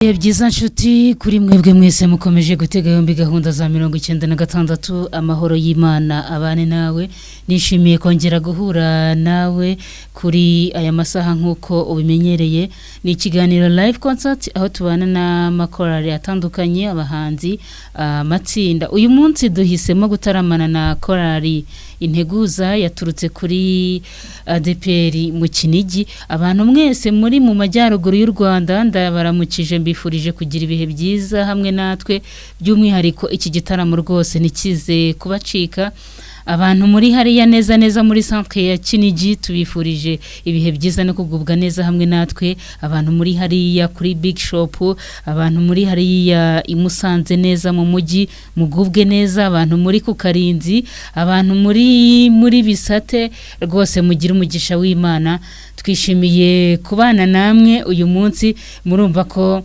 Byiza nshuti kuri mwebwe mwese mukomeje gutega yombi gahunda za 96 amahoro y'Imana abane nawe nishimiye kongera guhura nawe kuri aya masaha nkuko ubimenyereye ni ikiganiro live concert aho tubana na makorari atandukanye abahanzi matsinda uyu munsi duhisemo gutaramana na korari Integuza yaturutse kuri ADPR mu Kinigi abantu mwese muri mu majyaruguru y'u Rwanda ndabaramukije mbifurije kugira ibihe byiza hamwe natwe by'umwihariko iki gitaramo rwose nikize kubacika abantu muri hariya neza muri centre ya Kinigi tubifurije ibihe byiza no kugubwa neza hamwe natwe abantu muri hariya kuri Big Shop abantu muri hariya imusanze neza mu mujyi mugubwe neza abantu muri ku Karinzi abantu muri bisate rwose mugira umugisha w'Imana twishimiye kubana namwe uyu munsi murumva ko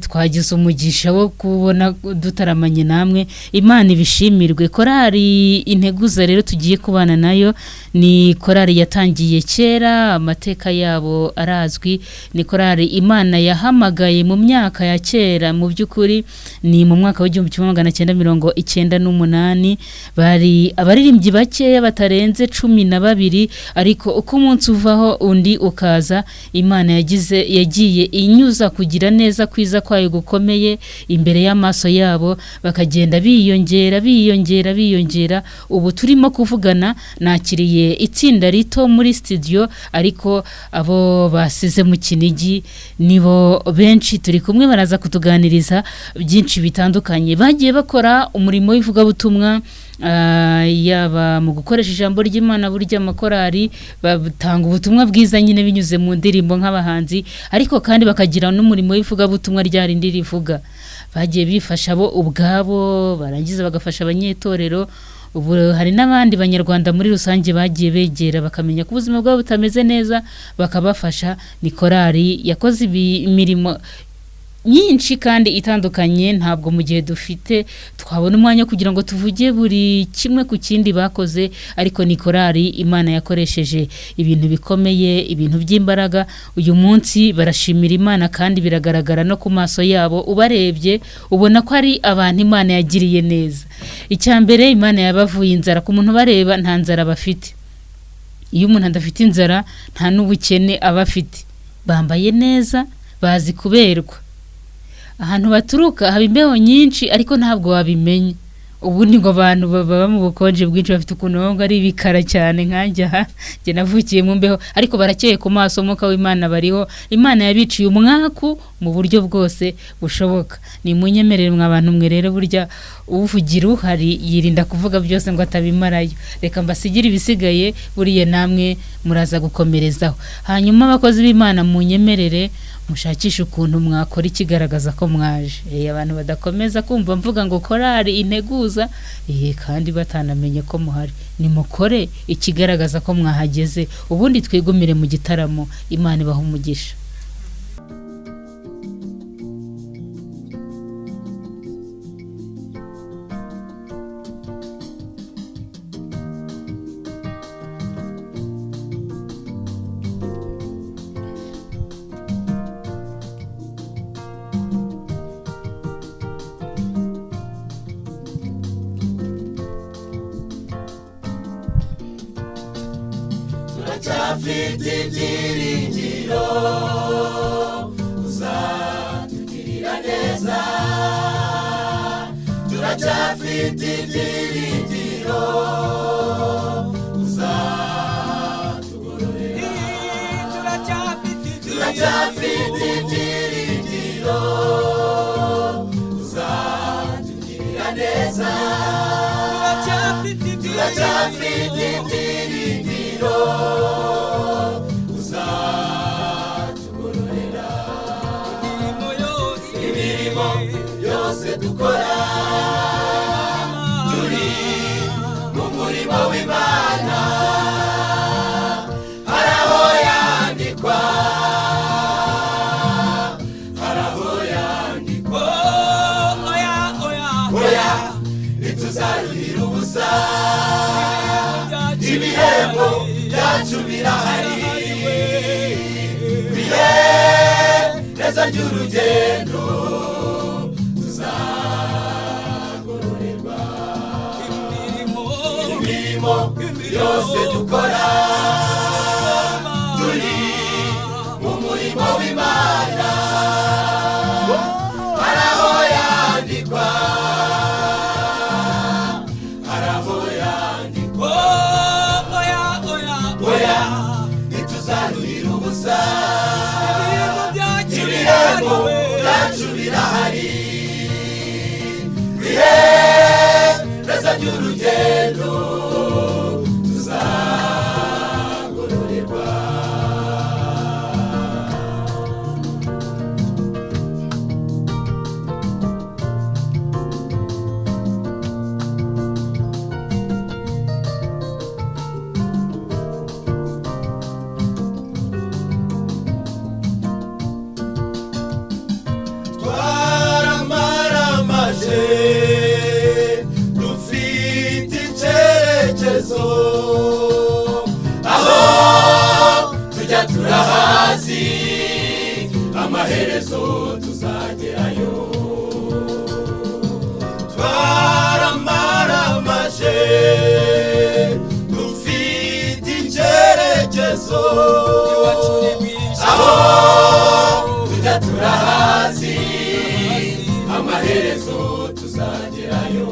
twagize umugisha wo kubona dutaramanye namwe Imana ibishimirwe korari Integuza rero tugiye kubana nayo ni korari yatangiye kera amateka yabo arazwi ni korari Imana yahamagaye mu myaka ya kera mu byukuri ni mu mwaka wa 1998 bari abaririmbyi bakeya batarenze 12 ariko uko umunsi uvaho undi ukaza Imana yagiye inyuza kugira neza kwiza kwayo gukomeye imbere y'amaso yabo bakagenda biyongera ubu turimo kuvugana nakiriye itsinda rito muri studio ariko abo basize mu Kinigi nibo benshi turi kumwe baraza kutuganiriza byinshi bitandukanye bagiye bakora umurimo w'ivuga butumwa yaba mu gukoresha ijambo ry'Imana burya amakorari batanga ubutumwa bwiza nyine binyuze mu ndirimbo nk'abahanzi ariko kandi bakagira n'umurimo w'ivuga butumwa ryari ndirivuga bagiye bifasha bo ubwabo barangiza bagafasha abanyetorero ubu hari n'abandi banyarwanda muri rusange bagiye begera bakamenya ko ubuzima bwabo butameze neza bakabafasha ni korari yakoze imirimo nyinshi kandi itandukanye ntabwo mu gihe dufite twabona umwanya kugira ngo tuvuge buri kimwe ku kindi bakoze ariko ni korari Imana yakoresheje ibintu bikomeye ibintu by'imbaraga uyu munsi barashimira Imana kandi biragaragara no ku maso yabo ubarebye ubona ko ari abantu Imana yagiriye neza icyambere Imana yabavuye inzara ku muntu bareba nta nzara bafite iyo umuntu adafite inzara nta n'ubukene abafite bambaye neza bazi kuberwa ahantu baturuka haba imbeho nyinshi ariko ntabwo wabimenya ubundi ngo abantu baba mu bukonje bwinshi bafite ukuntu baba ari bikara cyane nkajya je navukiye mu mbeho ariko barakeye ku maso muka w'Imana bariho Imana yabiciye umwaku mu buryo bwose bushoboka ni munyemerere mwabantu mwe rero burya uvugira uhari yirinda kuvuga byose ngo atabimarayo reka mbasigira ibisigaye buriye namwe muraza gukomerezaho hanyuma abakozi b'Imana munyemerere mushakisha ukuntu mwakora ikigaragaza ko mwaje abantu badakomeza kumva mvuga ngo korari Integuza kandi batanamenye ko muhari nimukore ikigaragaza ko mwahageze ubundi twigumire mu gitaramo Imana ibaha umugisha Turafite ibyiringiro uzatugirira neza turafite ibyiringiro uzatugororera turafite ibyiringiro uzatugirira neza turafite ibyiringiro uzatugororera imirimo yose dukora turi mu murimo w'Imana haraho yandikwa oya ntituzaruhira ubusa ibihembo byacu birahari neza ry'urugendo tuzagororerwa imirimo yose dukora turi mu murimo w'Imana haraho yandikwa oya ntituzaruhira ubusa ibihembo byacu birahari neza ry'urugendo tuzagororerwa dufite icyerekezo aho tujya turahazi amaherezo tuzagerayo twaramaramaje dufite icyerekezo aho tujya turahazi amaherezo tuzagerayo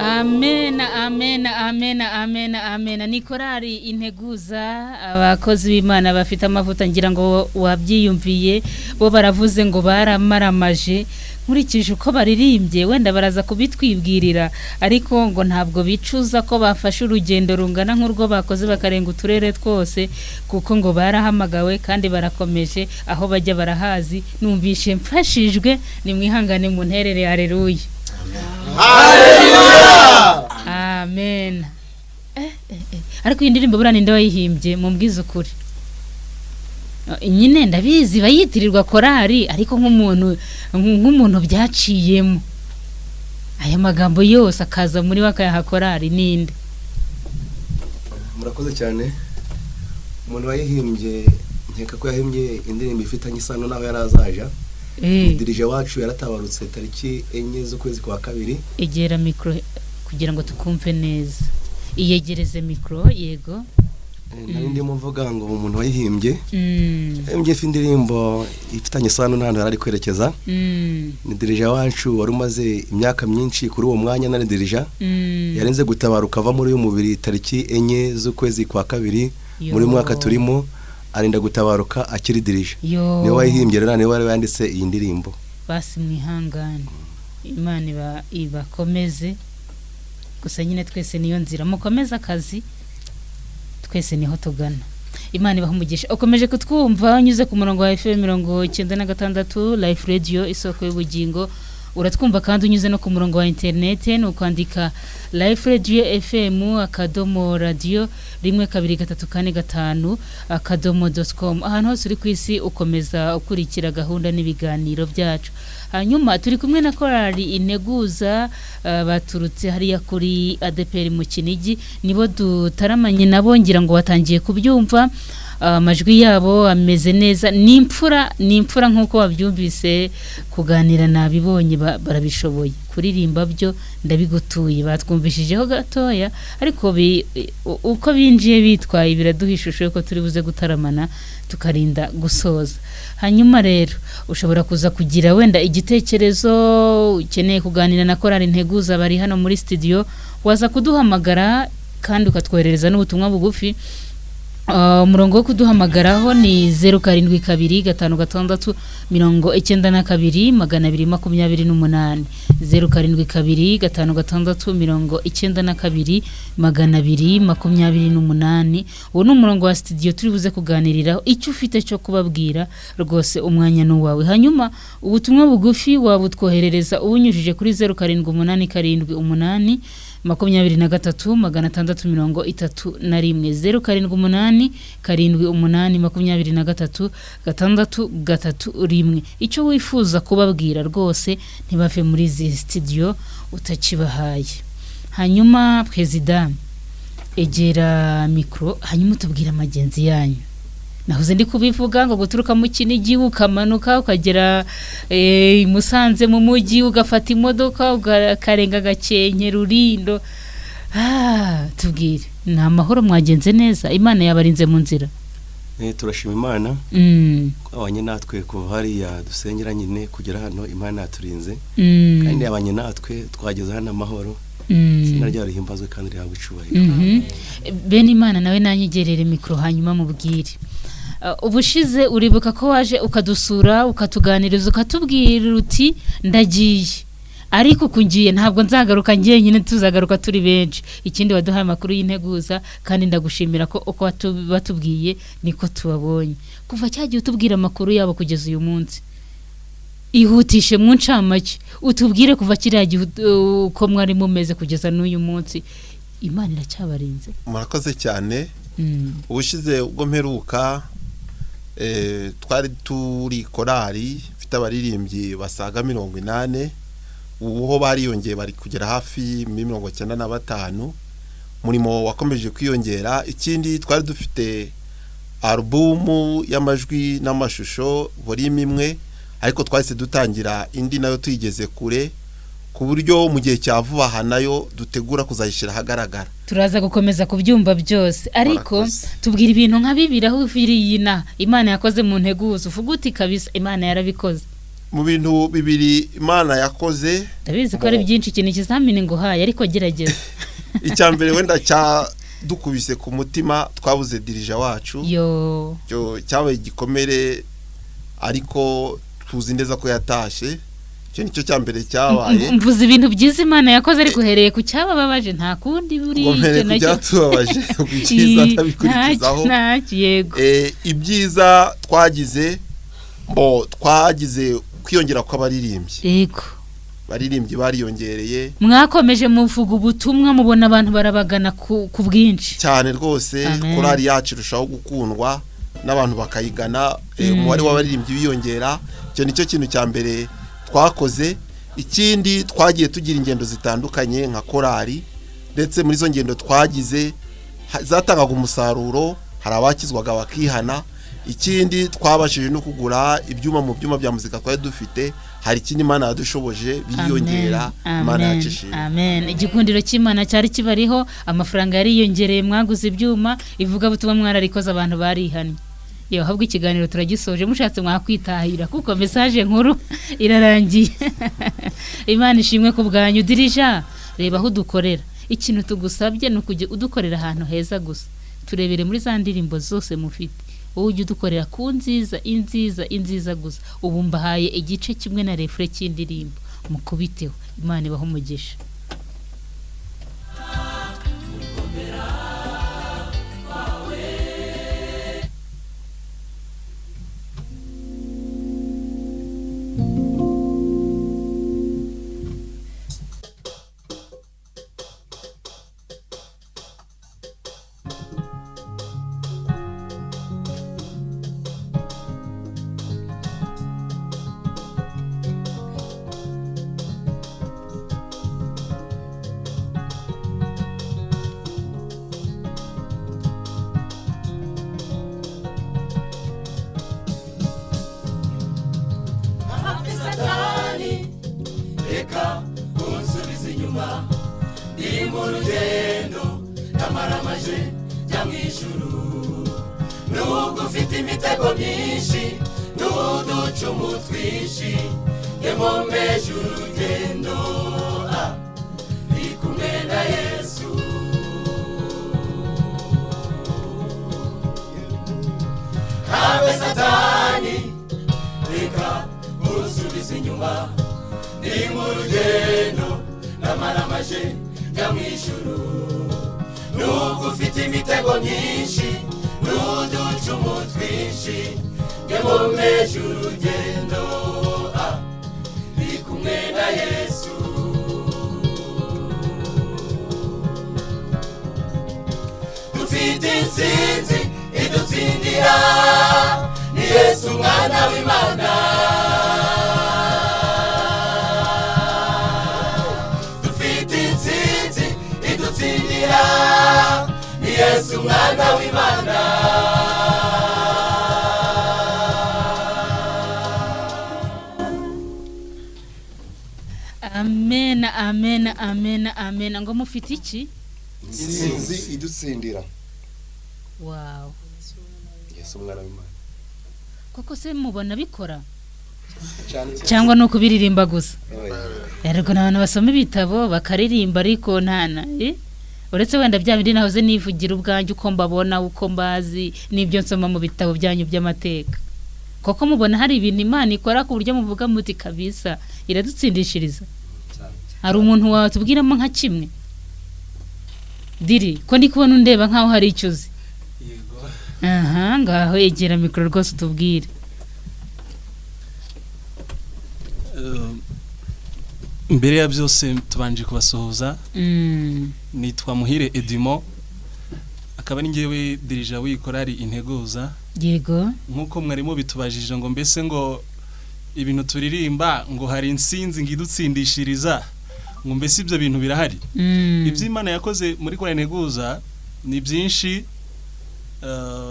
amena amena amena amena amena ni korari Integuza abakozi b'Imana bafite amavuta ngira ngo wabyiyumviye bo baravuze ngo baramaramaje nkurikije uko baririmbye wenda baraza kubitwibwirira ariko ngo ntabwo bicuza ko bafashe urugendo rungana nk'urwo bakoze bakarenga uturere twose kuko ngo barahamagawe kandi barakomeje aho bajya barahazi numvishe mfashijwe ni mwihangane mu nterere haleluya amen ariko iyi ndirimbo burana ninde wayihimbye mu mbwiza ukuri nyine ndabizi bayitirirwa korari ariko nk'umuntu byaciyemo aya magambo yose akaza muri wakayaha korari ninde murakoze cyane umuntu wayihimbye nkeka ko yahimbye indirimbo ifitanye isano naho yarazaja dirije wacu yaratabarutse tariki 4 z'ukwezi kwa kabiri egera mikro kugira ngo tukumve neza iyegereze mikro yego nandi muvuga ngo umuntu wayihimbye yahimbye indirimbo ifitanye isano n'ahantu yari kwerekeza ni dirije wacu wari umaze imyaka myinshi kuri uwo mwanya na dirije yarenze gutabaruka ava muri uyu mubiri tariki 4 z'ukwezi kwa kabiri muri mwaka turimo arinda gutabaruka akiri dirije niwe wayihimbye rero niwe yanditse iyi ndirimbo basi mwihangane Imana ibakomeze gusa nyine twese niyo nzira mukomeza akazi twese niho tugana Imana ibahumugisha ukomeje kutwumva unyuze ku murongo wa FM 96 Life Radio isoko y'ubugingo uratwumva kandi unyuze no ku murongo wa internet no kwandika Life Radio FM akadomo radio 1234 akadomo.com ahantu hose uri kwisi ukomeza ukurikira gahunda n'ibiganiro byacu hanyuma turi kumwe na korari Integuza baturutse hariya kuri ADPR mu Kinigi nibo dutaramanye nabo ngira ngo watangiye kubyumva amajwi yabo ameze neza ni imfura nkuko wabyumvise kuganira nabibonye barabishoboye kuririmba byo ndabigutuye batwumvishijeho gatoya ariko uko binjiye bitwaye biraduhishusho yuko turi buze gutaramana tukarinda gusoza hanyuma rero ushobora kuza kugira wenda igitekerezo ukeneye kuganira na korari Integuza bari hano muri studio waza kuduhamagara kandi ukatwoherereza n'ubutumwa bugufi umurongo wo kuduhamagaraho ni 0726929228 0726929228 uwo ni umurongo wa studio turi buze kuganiriraho icyo ufite cyo kubabwira rwose umwanya n'uwawe hanyuma ubutumwa bugufi wabutwoherereza ubunyujije kuri 078878 0788 icyo wifuza kubabwira rwose ntibave muri izi studio utakibahaye hanyuma president egera mikro hanyuma tubwira amagenzi yanyu nahoze ndi kubivuga ngo guturuka mu Kinigi ukamanuka ukagera Musanze mu mujyi ugafata imodoka ukarenga Gakenke Rurindo. Tubwire ni amahoro mwagenze neza, Imana yabarinze mu nzira? Turashima Imana abanye natwe kuva hariya dusengera nyine kugera hano, Imana yaturinze kandi abanye natwe twageze hano amahoro. Sina ryari himbazwe kandi rihabwa icubahiro. Bene Imana nawe nanyigerere mikro hanyuma mubwire. Ubushize uribuka ko waje ukadusura ukatuganiriza ukatubwira uti ndagiye, ariko kungiye ntabwo nzagaruka ngiye nyine, tuzagaruka turi benshi. Ikindi waduhaye amakuru y'Integuza kandi ndagushimira ko uko batubwiye niko tubabonye. Kuva cyagiye utubwira amakuru yabo kugeza uyu munsi, ihutishe mu ncamake utubwire kuva kiriya gihe uko mwari mumeze kugeza n'uyu munsi. Imana iracyabarinze? Murakoze cyane. Ubushize ubwo mperuka twari turi korali mfite abaririmbyi basaga 80, ubuho bariyongeye bari kugera hafi 95. Murimo wakomeje kwiyongera. Ikindi twari dufite albumu y'amajwi n'amashusho volume imwe, ariko twahise dutangira indi nayo tuyigeze kure, ku buryo mu gihe cya vuba aha nayo dutegura kuzayishira hagaragara. Turaza gukomeza kubyumva byose, ariko tubwira ibintu nka bibiri aho ufiriyina Imana yakoze mu Integuza uvuga uti kabisa Imana yarabikoze. Mu bintu bibiri Imana yakoze, ndabizi ko ari byinshi ikintu kizamini ngo haye, ariko gerageza. Icyambere wenda cya dukubise ku mutima, twabuze dirija wacu cyo cyabaye gikomere, ariko tuzi neza ko yatashe. Cyo nicyo cyambere cyabaye. Mvuze ibintu byiza Imana yakoze, ariko uhereye ku cyabababaje nta kundi buri cyo nacyo tubabaje kukiza tabikurikizaho. Yego. Ibyiza twagize kwiyongera kw'abaririmbyi. Yego. Baririmbyi bariyongereye. Mwakomeje muvuga ubutumwa, mubona abantu barabagana ku bwinshi cyane rwose. Korali yacu irushaho gukundwa n'abantu bakayigana, umubare w'abaririmbyi biyongera. Cyo nicyo kintu cya mbere twakoze. Ikindi twagiye tugira ingendo zitandukanye nka korali, ndetse muri zo ngendo twagize zatangaga umusaruro, hari abakizwaga bakihana. Ikindi twabashije no kugura ibyuma mu byuma bya muzika twari dufite, hari ikindi Imana yadushoboje biyongera. Imana yacishije. Amen. Igikundiro cy'Imana cyari kibariho, amafaranga yari yiyongereye, mwaguze ibyuma, ivuga butumwa mwararikoze, abantu barihanye. Yo habwa ikiganiro turagisoje, mushatse mwakwitahira kuko message nkuru irarangiye. Imana ishimwe ku bwanyu. Dirija, reba aho dukorera. Ikintu tugusabye no kujya udukorera ahantu heza gusa. Turebere muri za ndirimbo zose mufite, ujye udukorera ku inziza gusa. Ubu mbahaye igice kimwe na refre cy'indirimbo, mukubiteho. Imana ibaho umugisha. Yesu mwana w'Imana amena amena amena amena ngo mufite iki insinzi idutsindira wow Yesu umwana w'Imana koko se mubona bikora cyane cyangwa no kubiririmba gusa oya ariko n'abantu basoma ibitabo bakaririmba ariko ntana uretse wenda bya bindi nahoze nivugira ubwanjye uko mbabona uko mbazi n'ibyo nsoma mu bitabo byanyu by'amateka koko mubona hari ibintu Imana ikora ku buryo muvuga muti kabisa iradutsindishiriza hari umuntu watubwiramo nka kimwe diri ko ndi kubona undeba nkaho hari icyo uzi yego aha ngaho egera mikoro rwose utubwire mbere ya byose tubanje kubasuhuza nitwa Muhire Edimo akaba ari ngewe dirija w'ikorari Integuza yego nkuko mwarimo bitubajije ngo mbese ngo ibintu turirimba ngo hari insinzi ngidutsindishiriza ngo mbese ibyo bintu birahari ibyo Imana yakoze muri korari Integuza ni byinshi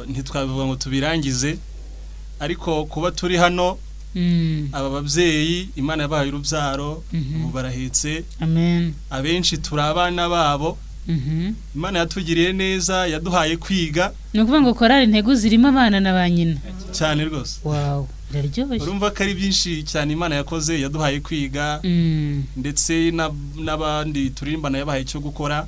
ntitwabivuga ngo tubirangize ariko kuba turi hano aba babyeyi Imana yabaye urubyaro ubu barahetse amen abenshi turi abana babo Imana yatugiriye neza yaduhaye kwiga ni ukuvuga ngo korari Integuza irimo abana na ba nyina cyane rwose wow biraryoshye urumva ko ari byinshi cyane Imana yakoze yaduhaye kwiga ndetse n'abandi turirimbana yabahaye cyo gukora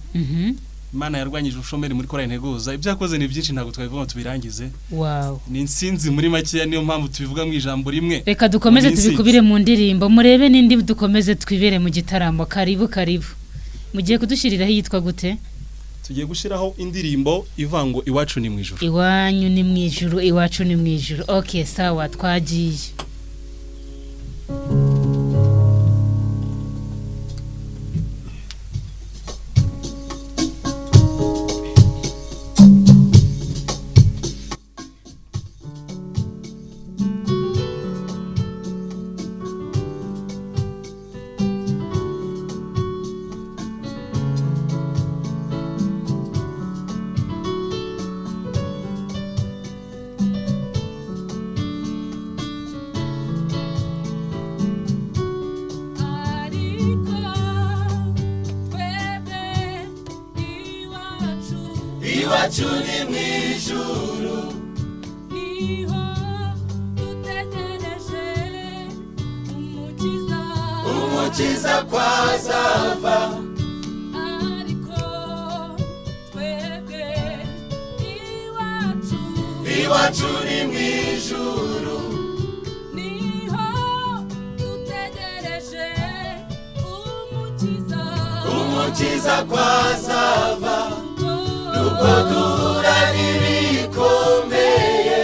Imana yarwanyije ubushomeri muri korari Integuza ibyo yakoze ni byinshi ntabwo twabivuga tubirangize wow ni insinzi muri make niyo mpamvu tubivuga mu ijambo rimwe reka dukomeze tubikubire mu ndirimbo murebe n'indi dukomeze twibere mu gitaramo karibu karibu mugiye kudushyiriraho yitwa gute tugiye gushiraho indirimbo ivango iwacu ni mwijuru iwanyu ni mwijuru iwacu ni mwijuru okay sawa twagiye iwacu ni mwijuru niho dutegereje umukiza kwazava ariko twebwe iwacu ni mwijuru niho dutegereje umukiza kwazava nubwo duhura n'ibikomeye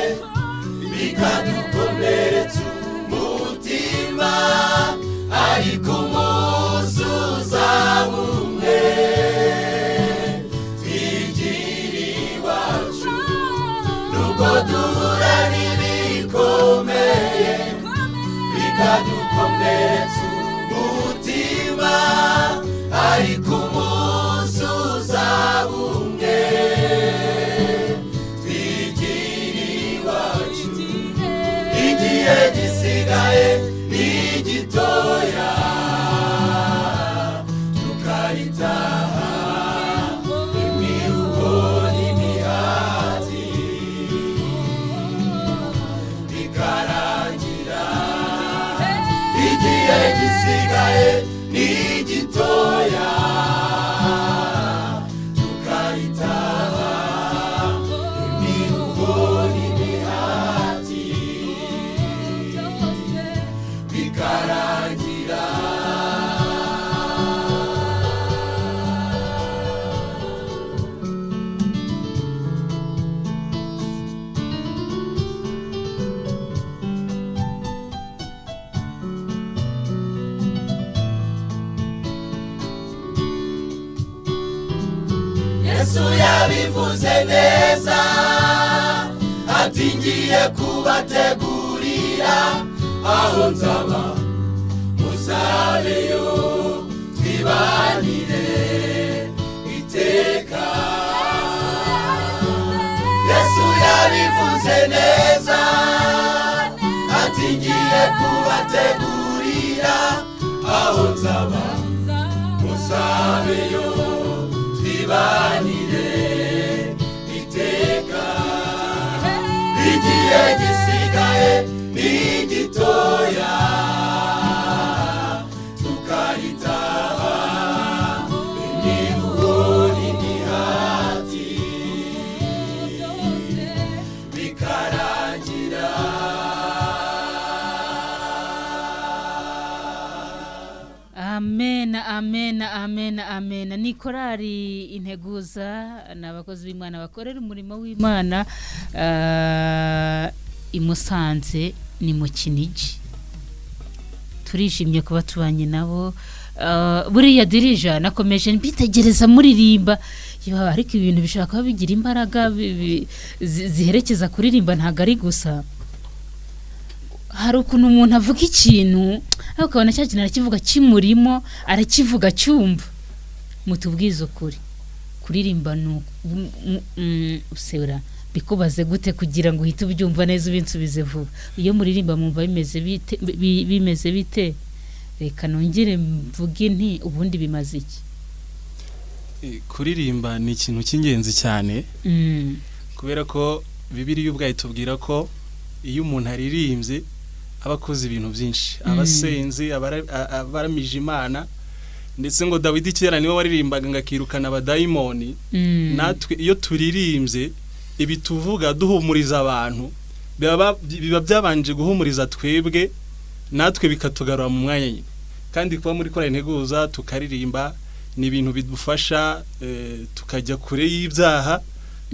bikadukomeretsa umutima ariko umunsi uzaba umwe twigira iwacu nubwo duhura n'ibikomeye bikadukomeretsa umutima ariko umunsi uzaba umwe twigira iwacu igihe gisigaye ni gitoya tukaritaha imiruho n'imihati bikarangira igihe gisigaye ni gitoya tukaritaha imiruho n'imihati bikarangira Yesu yabivuze neza ati ngiye kubategurira aho nzaba muzabeyo twibanire iteka Yesu yabivuze neza ati ngiye kubategurira aho nzaba musabeyo twibanire iteka igihe gisigaye ni gitoya tukahitaha imiruhoni n'imihati bikarangira. Amena, amena, amena, amena. Ni korari Integuza, ni abakozi b'Imana bakorera umurimo w'Imana i Musanze, ni mu Kinigi. Turishimye kuba tubanye nabo. Buriya dirija nakomeje mbitegereza muririmba, ariko ibintu bishaka kuba bigira imbaraga ziherekeza kuririmba, ntago ari gusa. Hari ukuntu umuntu avuga ikintu ukabona cya kintu arakivuga kimurimo, arakivuga cyumva. Mutubwize ukuri, kuririmba usera bikubaze gute kugira ngo uhite ubyumva neza ubinsubize vuba. Iyo muririmba mumva bimeze bite? Reka nongere mvuge nti ubundi bimaze iki? Kuririmba ni ikintu cy'ingenzi cyane, kubera ko Bibiliya ubwayo itubwira ko iyo umuntu aririmbye abakoze ibintu byinshi, abasenzi, abaramije Imana, ndetse ngo Dawidi kera niwe waririmbaga ngakirukana abadayimoni. Natwe iyo turirimbye ibi tuvuga duhumuriza abantu, biba byabanje guhumuriza twebwe, natwe bikatugarura mu mwanya nyine. Kandi kuba muri korari Integuza tukaririmba ni ibintu bidufasha tukajya kure y'ibyaha,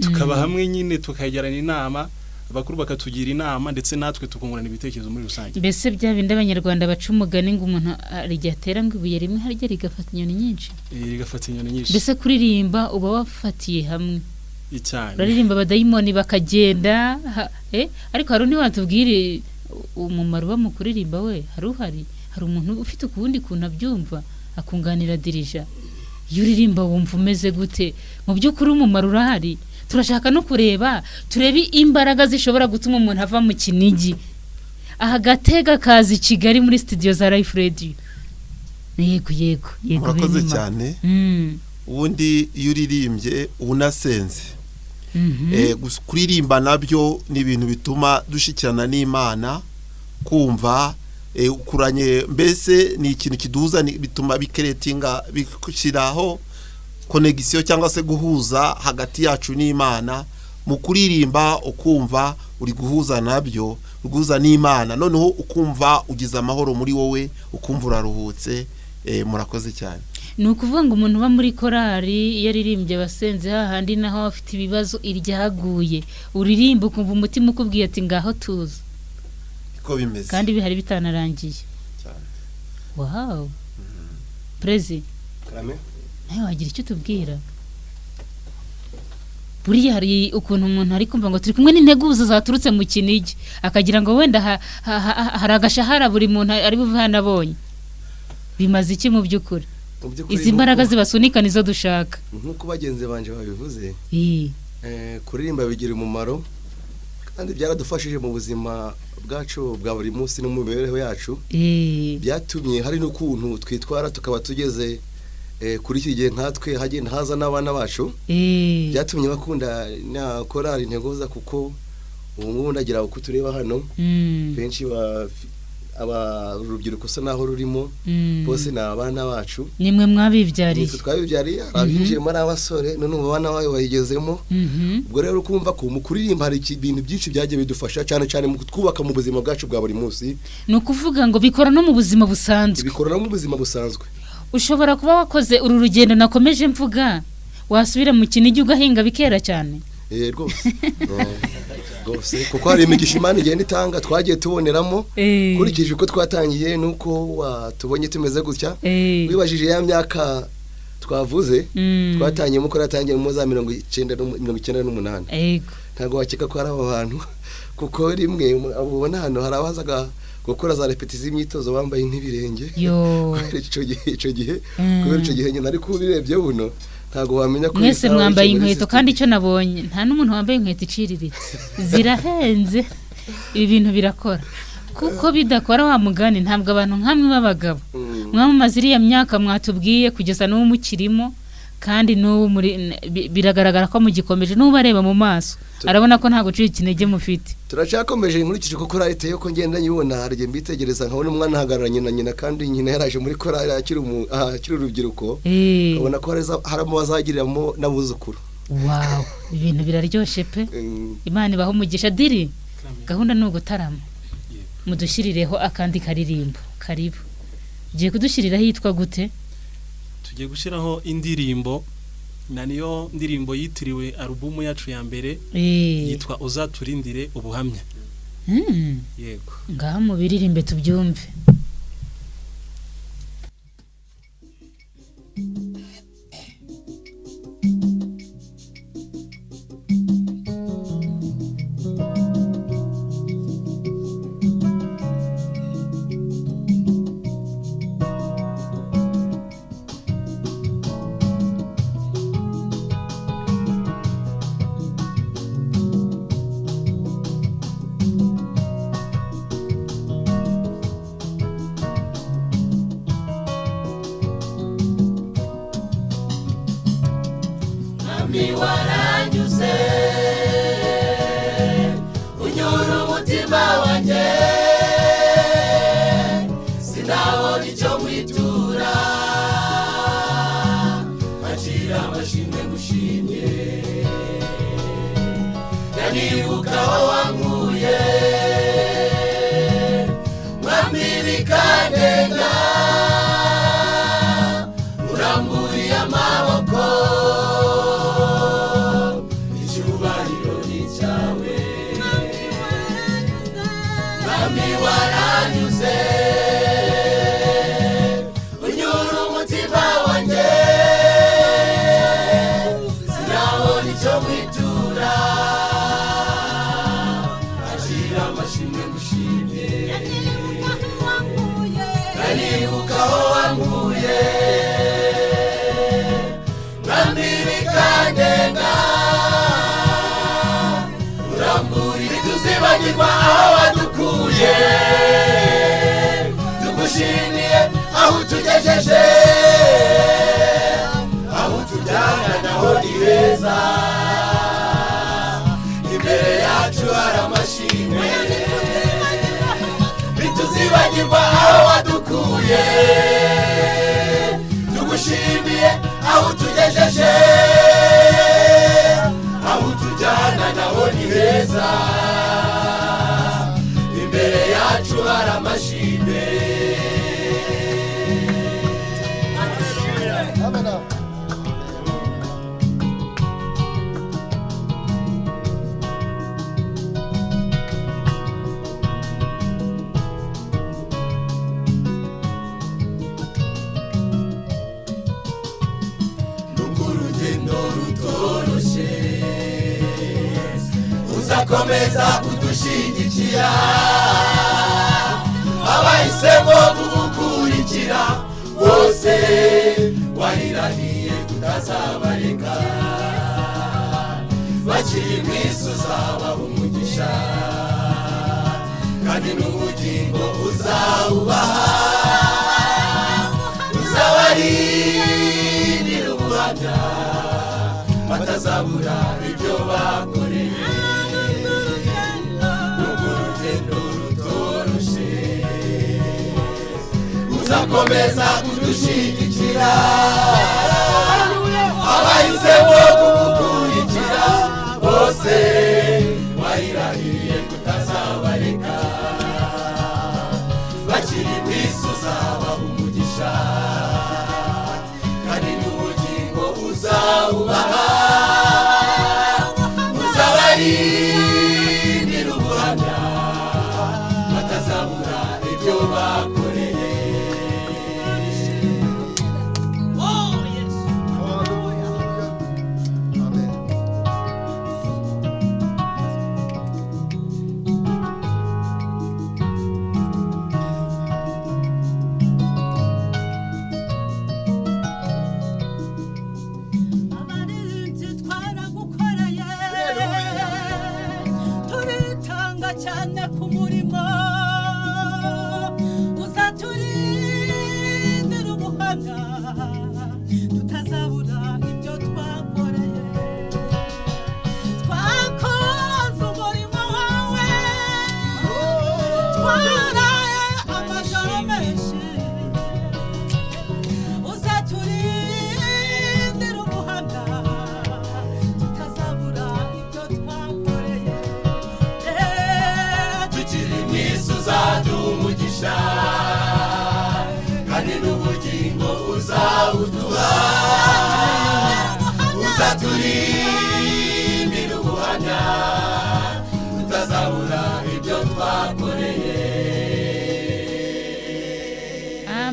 tukaba hamwe nyine tukagerana inama, abakuru bakatugira inama, ndetse natwe tukungurana ibitekerezo muri rusange. Mbese bya bindi abanyarwanda baca umugani ngo umuntu arijyatera ngo ibuye rimwe harya rigafata inyoni nyinshi. Rigafata inyoni nyinshi. Mbese kuririmba uba wafatiye hamwe. Icyane. Uririmba abadayimoni bakagenda, ariko hari undi watubwire umumaro uba mu kuririmba we, hari umuntu ufite ukundi kuntu abyumva akunganira dirija. Iyo uririmba wumva umeze gute? Mu by'ukuri umumaro urahari. Turashaka no turebe imbaraga zishobora gutuma umuntu ava mu Kinigi aha gatega kazi Kigali muri studio za Life Radio. Yego murakoze cyane. Ubundi iyo uririmbye unasenze, kuririmba nabyo ni ibintu bituma dushikirana n'Imana, kumva ukuranye, mbese ni ikintu kiduza, bituma bikeretinga, bikushiraho connection cyangwa se guhuza hagati yacu n'Imana. Mu kuririmba ukumva uri guhuza nabyo, uguhuza n'Imana, noneho ukumva ugize amahoro muri wowe, ukumva uraruhutse. Murakoze cyane. Ni ukuvuga ngo umuntu uba muri korari yaririmbye basenze hahandi naho afite ibibazo iryaguye, uririmba ukumva umutima ukubwiye ati ngaho tuza. Ko bimeze. Kandi bihari bitanarangiye. Cyane. Wow. Prezi. Karame. Nayo wagira icyo tubwira. Buriya hari ukuntu umuntu ari kumva ngo turi kumwe n'Integuza zaturutse mu Kinigi, akagira ngo wenda hari agashahara buri muntu ari buve hanabonye. Bimaze iki mu by'ukuri? Izi mbaraga zibasunika nizo dushaka. Nkuko bagenzi banje babivuze, kuririmba bigira umumaro kandi byaradufashije mu buzima bwacu bwa buri munsi no mu mibereho yacu. Byatumye hari n'ukuntu twitwara tukaba tugeze kuri iki gihe nkatwe hagenda haza n'abana bacu. Byatumye bakunda na korari Integuza, kuko ubu ngubu ndagira uko tureba hano benshi urubyiruko se naho rurimo bose ni abana bacu. Nimwe mwabibyariye. Twabibyariye, abinjiye muri abasore none ubana bayo bayigezemo. Ubwo rero kumva ko mu kuririmba hari ibintu byinshi byagiye bidufasha cyane mu kutwubaka mu buzima bwacu bwa buri munsi. Ni ukuvuga ngo bikora no mu buzima busanzwe. Bikora no mu buzima busanzwe. Ushobora kuba wakoze uru rugendo nakomeje mvuga, wasubira mu Kinigi ugahinga bikera cyane. Rwose kuko hari imigisha Imana igenda itanga twagiye tuboneramo, kurikije uko twatangiye nuko tubonye tumeze gutya. Wibajije ya myaka twavuze, twatangiye mu koratangiye mu za 1998. Ntago wakeka ko ari abo bantu, kuko rimwe ubona hano harabazaga gukora za repetition imyitozo bambaye nk'ibirenge. Kubera ico gihe nyine ariko ubirebye buno ntago wamenya ko mwese mwambaye inkweto, kandi icyo nabonye nta n'umuntu wambaye inkweto iciriritse. Zirahenze, ibi bintu birakora. Kuko bidakora wa mugani ntabwo abantu nkamwe b'abagabo mwamamaza iriya myaka mwatubwiye kugeza n'ubu mukirimo kandi n'ubu biragaragara ko mugikomeje n'ubu areba mu maso arabona ko nta gucika intege mufite. Turacyakomeje nkurikije ko korali iteye ko ngenda nyibona harije mbitegereza nkabona umwana ahagararanye na nyina kandi nyina yaraje muri korali akiri urubyiruko abona ko harimo bazagiriramo n'abuzukuru. Wow, ibintu biraryoshe pe. Imana ibaho umugisha diri. Gahunda ni ugutarama. Mudushirireho akandi karirimbo karibu. Giye kudushiriraho yitwa gute? Tugiye gushiraho indirimbo na niyo ndirimbo yitiriwe alubumu yacu ya mbere yitwa Uzaturindire ubuhamya. Yego. Ngaha mu biririmbe tubyumve. waranyuze unyura umutima wanjye sinabona icyo mwitura akira amashimwe ngushimye yanibuka aho wankuye mwami bikandenga uramburiye amaboko icyubahiro ni cyawe mwami waranyuze unyura umutima wanjye sinabona icyo mwitura akira amashimwe ngushimye yanibuka aho wankuye mwami bikandenga urambura ntituzibagirwa aho wadukuye tugushimiye aho utugejeje aho tujyana naho ni heza imbere yacu hari amashimwe ntituzibagirwa aho wadukuye tugushimiye aho tugejeje aho tujyana naho ni heza imbere yacu hari amashimwe uzakomeza kudushigikira abahisemo kugukurikira bose warirahiye kutazabareka bakiri mu isi uzabaha umugisha kandi n'ubugingo uzawubaha uzabarindira ubuhamya batazabura ibyo bakoreye n'urugendo rutoroshe uzakomeza kudushigikira abahisemo kugukurikira bose warirahiye kutazabareka bakiri mu isi uzabaha umugisha kandi n'ubugingo uzawubaha uzabarindira ubuhamya batazabura ibyo bakoreye.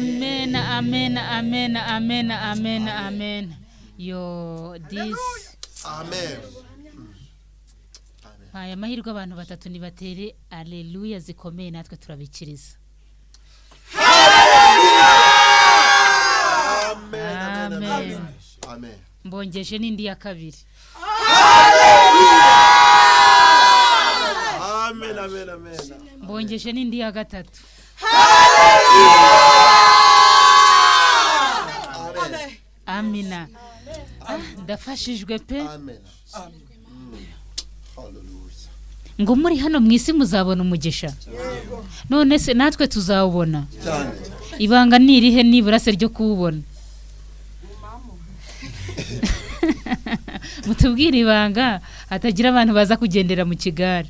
Amen, amen, amen, amen, amen, amen. Yo, this. Amen. Aya mahirwe abantu batatu nibatere alleluia zikomeye natwe turabikiriza. Amen. Amen. Mbongeje n'indi ya kabiri. Amen, amen, amen. Mbongeje n'indi ya gatatu. Amina. Ndafashijwe pe. Amen. Hallelujah. Ngo muri hano mwisi muzabona umugisha. None se natwe tuzawubona. Cyane. Ibanga nirihe nibura se ryo kuwubona. Mutubwire ibanga hatagira abantu baza kugendera mu kigare.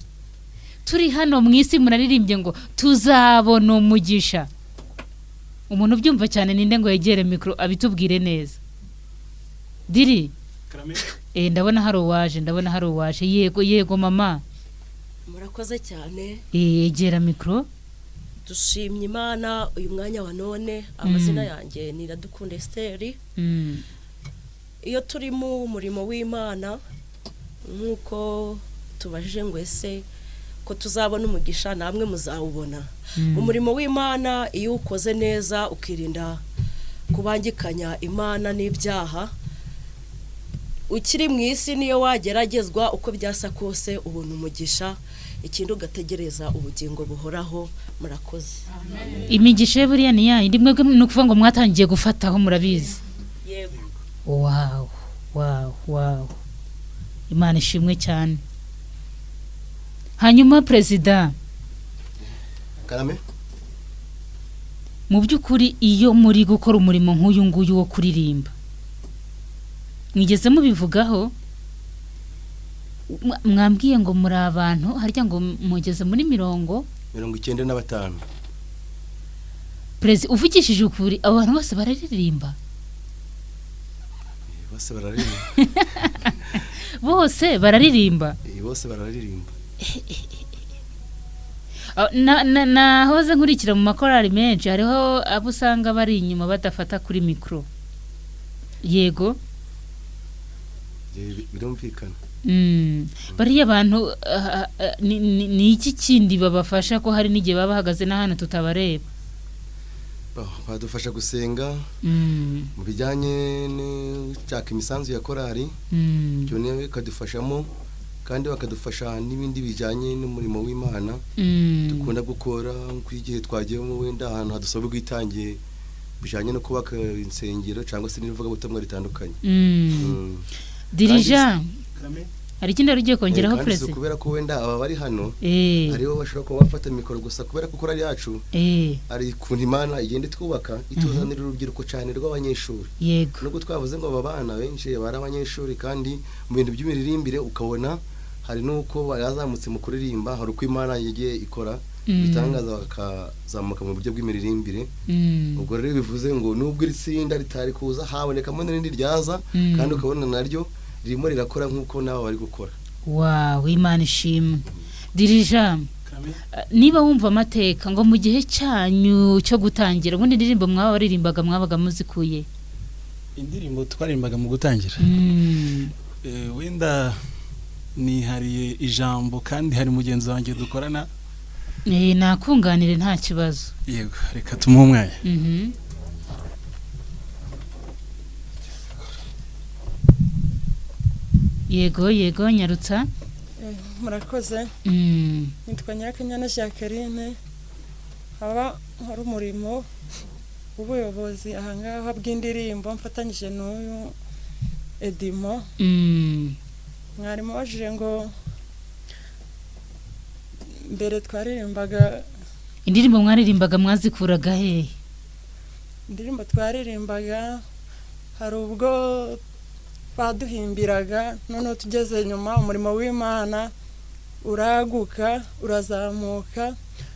Turi hano mwisi muraririmbye ngo tuzabona umugisha. Umuntu byumva cyane ninde ngo yegere mikro abitubwire neza. Diri. Ndabona hari uwaje. Yego mama. Murakoze cyane. Yegera mikro. Dushimye Imana uyu mwanya wa none. Amazina yanjye ni Badukoreye Esther. Iyo turi mu murimo w'Imana nkuko tubajije ngo ese ko tuzabona umugisha namwe muzawubona. Umurimo w'Imana iyo ukoze neza ukirinda kubangikanya Imana n'ibyaha, ukiri mu isi niyo wageragezwa uko byasa kose ubona umugisha, ikindi ugategereza ubugingo buhoraho. Murakoze. Imigisha buriya ni ya indi mwebwe nukuvuga ngo mwatangiye gufataho murabizi. Yego. Wow. Imana ishimwe cyane. Hanyuma President Karame. Mu byukuri iyo muri gukora umurimo nk'uyu nguyu wo kuririmba, mwigeze mubivugaho, mwambwiye ngo muri abantu harya ngo mugeze muri 95. President uvugishije ukuri abantu bose bararirimba. Bose bararirimba. Bose bararirimba. Bose bararirimba. Hoze nkurikira mu makorari menshi hariho abo usanga bari inyuma badafata kuri mikro. Yego. Birumvikana. Bariya abantu ni iki kindi babafasha ko hari n'igihe baba bahagaze n'ahantu tutabareba? Badufasha gusenga mu bijyanye n'ushaka imisanzu ya korari, cyo niyo kadufashamo, kandi bakadufasha n'ibindi bijyanye n'umurimo w'Imana dukunda gukora nk'igihe twagiye mu wenda ahantu hadusaba gutangiye bijyanye no kubaka insengero cyangwa se n'ivuga butumwa ritandukanye. Dirija hari ikindi rugiye kongeraho President kubera ko wenda aba bari hano hariho bashobora kuba bafata mikoro gusa kubera ko korari yacu ari kuntu Imana igenda twubaka ituzanira urubyiruko cyane rw'abanyeshuri. Yego. Nubwo twavuze ngo aba bana benshi bari abanyeshuri, kandi mu bintu by'imiririmbire ukabona hari nuko bazamutse mu kuririmba, hari uko Imana yagiye ikora bitangaza bakazamuka mu buryo bw'imiririmbire. Ubwo rero bivuze ngo nubwo itsinda ritari kuza habonekamo n'irindi ryaza, kandi ukabona naryo ririmo rirakora nk'uko nabo bari gukora. Wow, Imana ishimwe. Dirija niba wumva amateka ngo mu gihe cyanyu cyo gutangira ubundi indirimbo mwaba baririmbaga mwabaga muzikuye? Indirimbo twaririmbaga mu gutangira wenda nihariye ijambo kandi hari mugenzi wanjye dukorana. Nakunganire nta kibazo. Yego, reka tumuhe umwanya. Yego nyarutsa. Murakoze. Nitwa Nyirakanyana Jacqueline. Haba hari umurimo ubuyobozi ahangaha bw'indirimbo mfatanyije n'uyu Edimo. Mwarimu wajije ngo mbere twaririmbaga. Indirimbo mwaririmbaga mwazikuraga hehe? Indirimbo twaririmbaga hari ubwo baduhimbiraga, none tugeze nyuma umurimo w'Imana uraguka urazamuka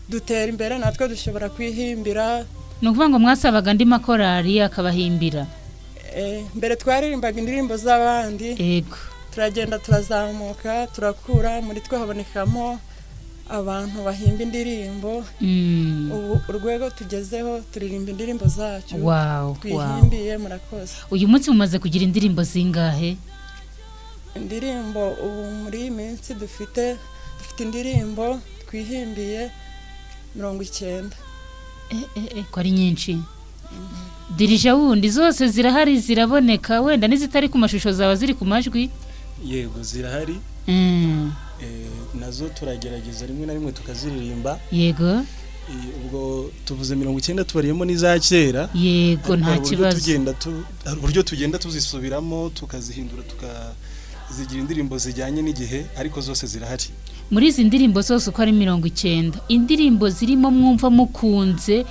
dutera imbere, natwe dushobora kwihimbira. No kuvuga ngo mwasabaga andi makorari akabahimbira? Mbere twaririmbaga indirimbo z'abandi. Yego. Turagenda turazamuka turakura muri twe habonekamo abantu bahimba indirimbo ubu urwego tugezeho turirimba indirimbo zacu wow twihimbiye murakoze. uyu munsi mumaze kugira indirimbo zingahe? Indirimbo ubu muri iyi minsi dufite indirimbo twihimbiye 90. ko ari nyinshi. Dirija wundi zose zirahari ziraboneka, wenda n'izitari ku mashusho zaba ziri ku majwi? Yego zirahari. Nazo turagerageza rimwe na rimwe tukaziririmba. Yego. Ubwo tuvuze 90 tubariyemo n'iza kera. Yego nta kibazo. Buryo tugenda tuzisubiramo tukazihindura tukazigira indirimbo zijyanye n'igihe, ariko zose zirahari. Muri izi ndirimbo zose uko ari 90, indirimbo zirimo mwumva mukunze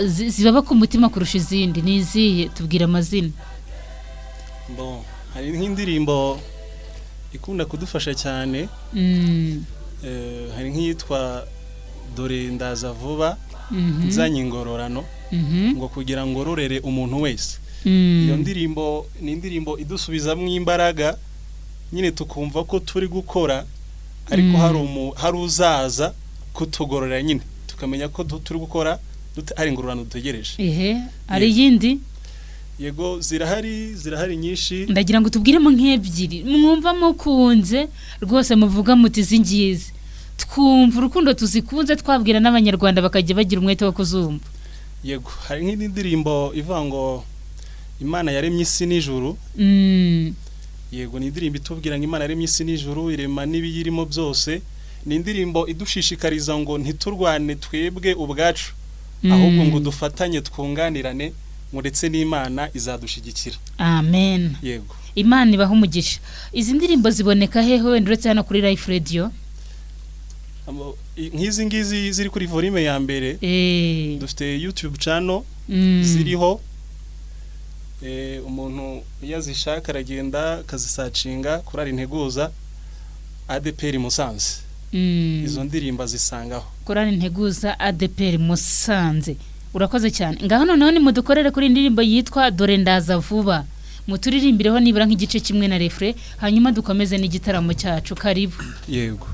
zibaba ku mutima kurusha izindi niziye? Tubwira amazina. Bon, hari nk'indirimbo ikunda kudufasha cyane. Hari nk'iyitwa Dore ndaza vuba, nzanye ingororano, ngo kugira ngo rorere umuntu wese. Iyo ndirimbo ni indirimbo idusubizamo imbaraga, nyine tukumva ko turi gukora, ariko hari uzaza kutugororera, nyine tukamenya ko turi gukora ari ingororano dutegereje. Ari yindi? Yego zirahari nyinshi. Ndagira ngo tubwiremo nk'ebyiri mwumva mukunze rwose, muvuga muti zingize twumva urukundo tuzikunze, twabwira n'abanyarwanda bakajya bagira umwete wo kuzumva. Yego, hari nk'indirimbo ivuga ngo Imana yaremye isi n'ijuru. Yego, ni indirimbo itubwira ngo Imana yaremye isi n'ijuru, irema n'ibiyirimo byose. Ni indirimbo idushishikariza ngo ntiturwane twebwe ubwacu, ahubwo ngo dufatanye twunganirane, ngo ndetse n'Imana izadushigikira. Amen. Yego. Imana ibaha umugisha. Izi ndirimbo ziboneka hehe wenda uretse hano kuri Life Radio? Nk'izi ngizi ziri kuri volume ya mbere. Dufite YouTube channel ziriho. Umuntu yazishaka aragenda akazisacinga kuri Integuza ADPR Musanze. Izo ndirimbo zisangaho kuri Integuza ADPR Musanze. Urakoze cyane. Ngaho noneho ni mudukorere kuri indirimbo yitwa Dore ndaza vuba, muturirimbireho nibura nk'igice kimwe na refre, hanyuma dukomeze n'igitaramo cyacu. Karibu. Yego.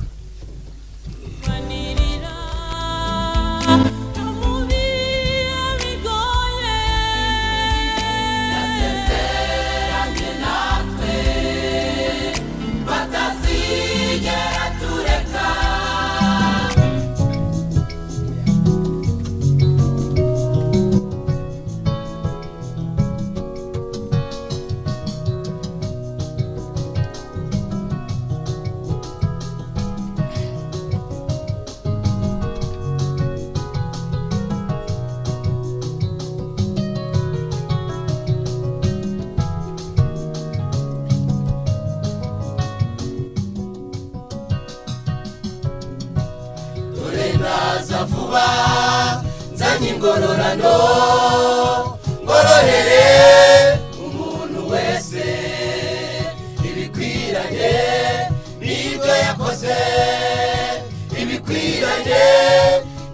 Ingororano ngororere umuntu wese ibikwiranye n'ibyo yakoze, ibikwiranye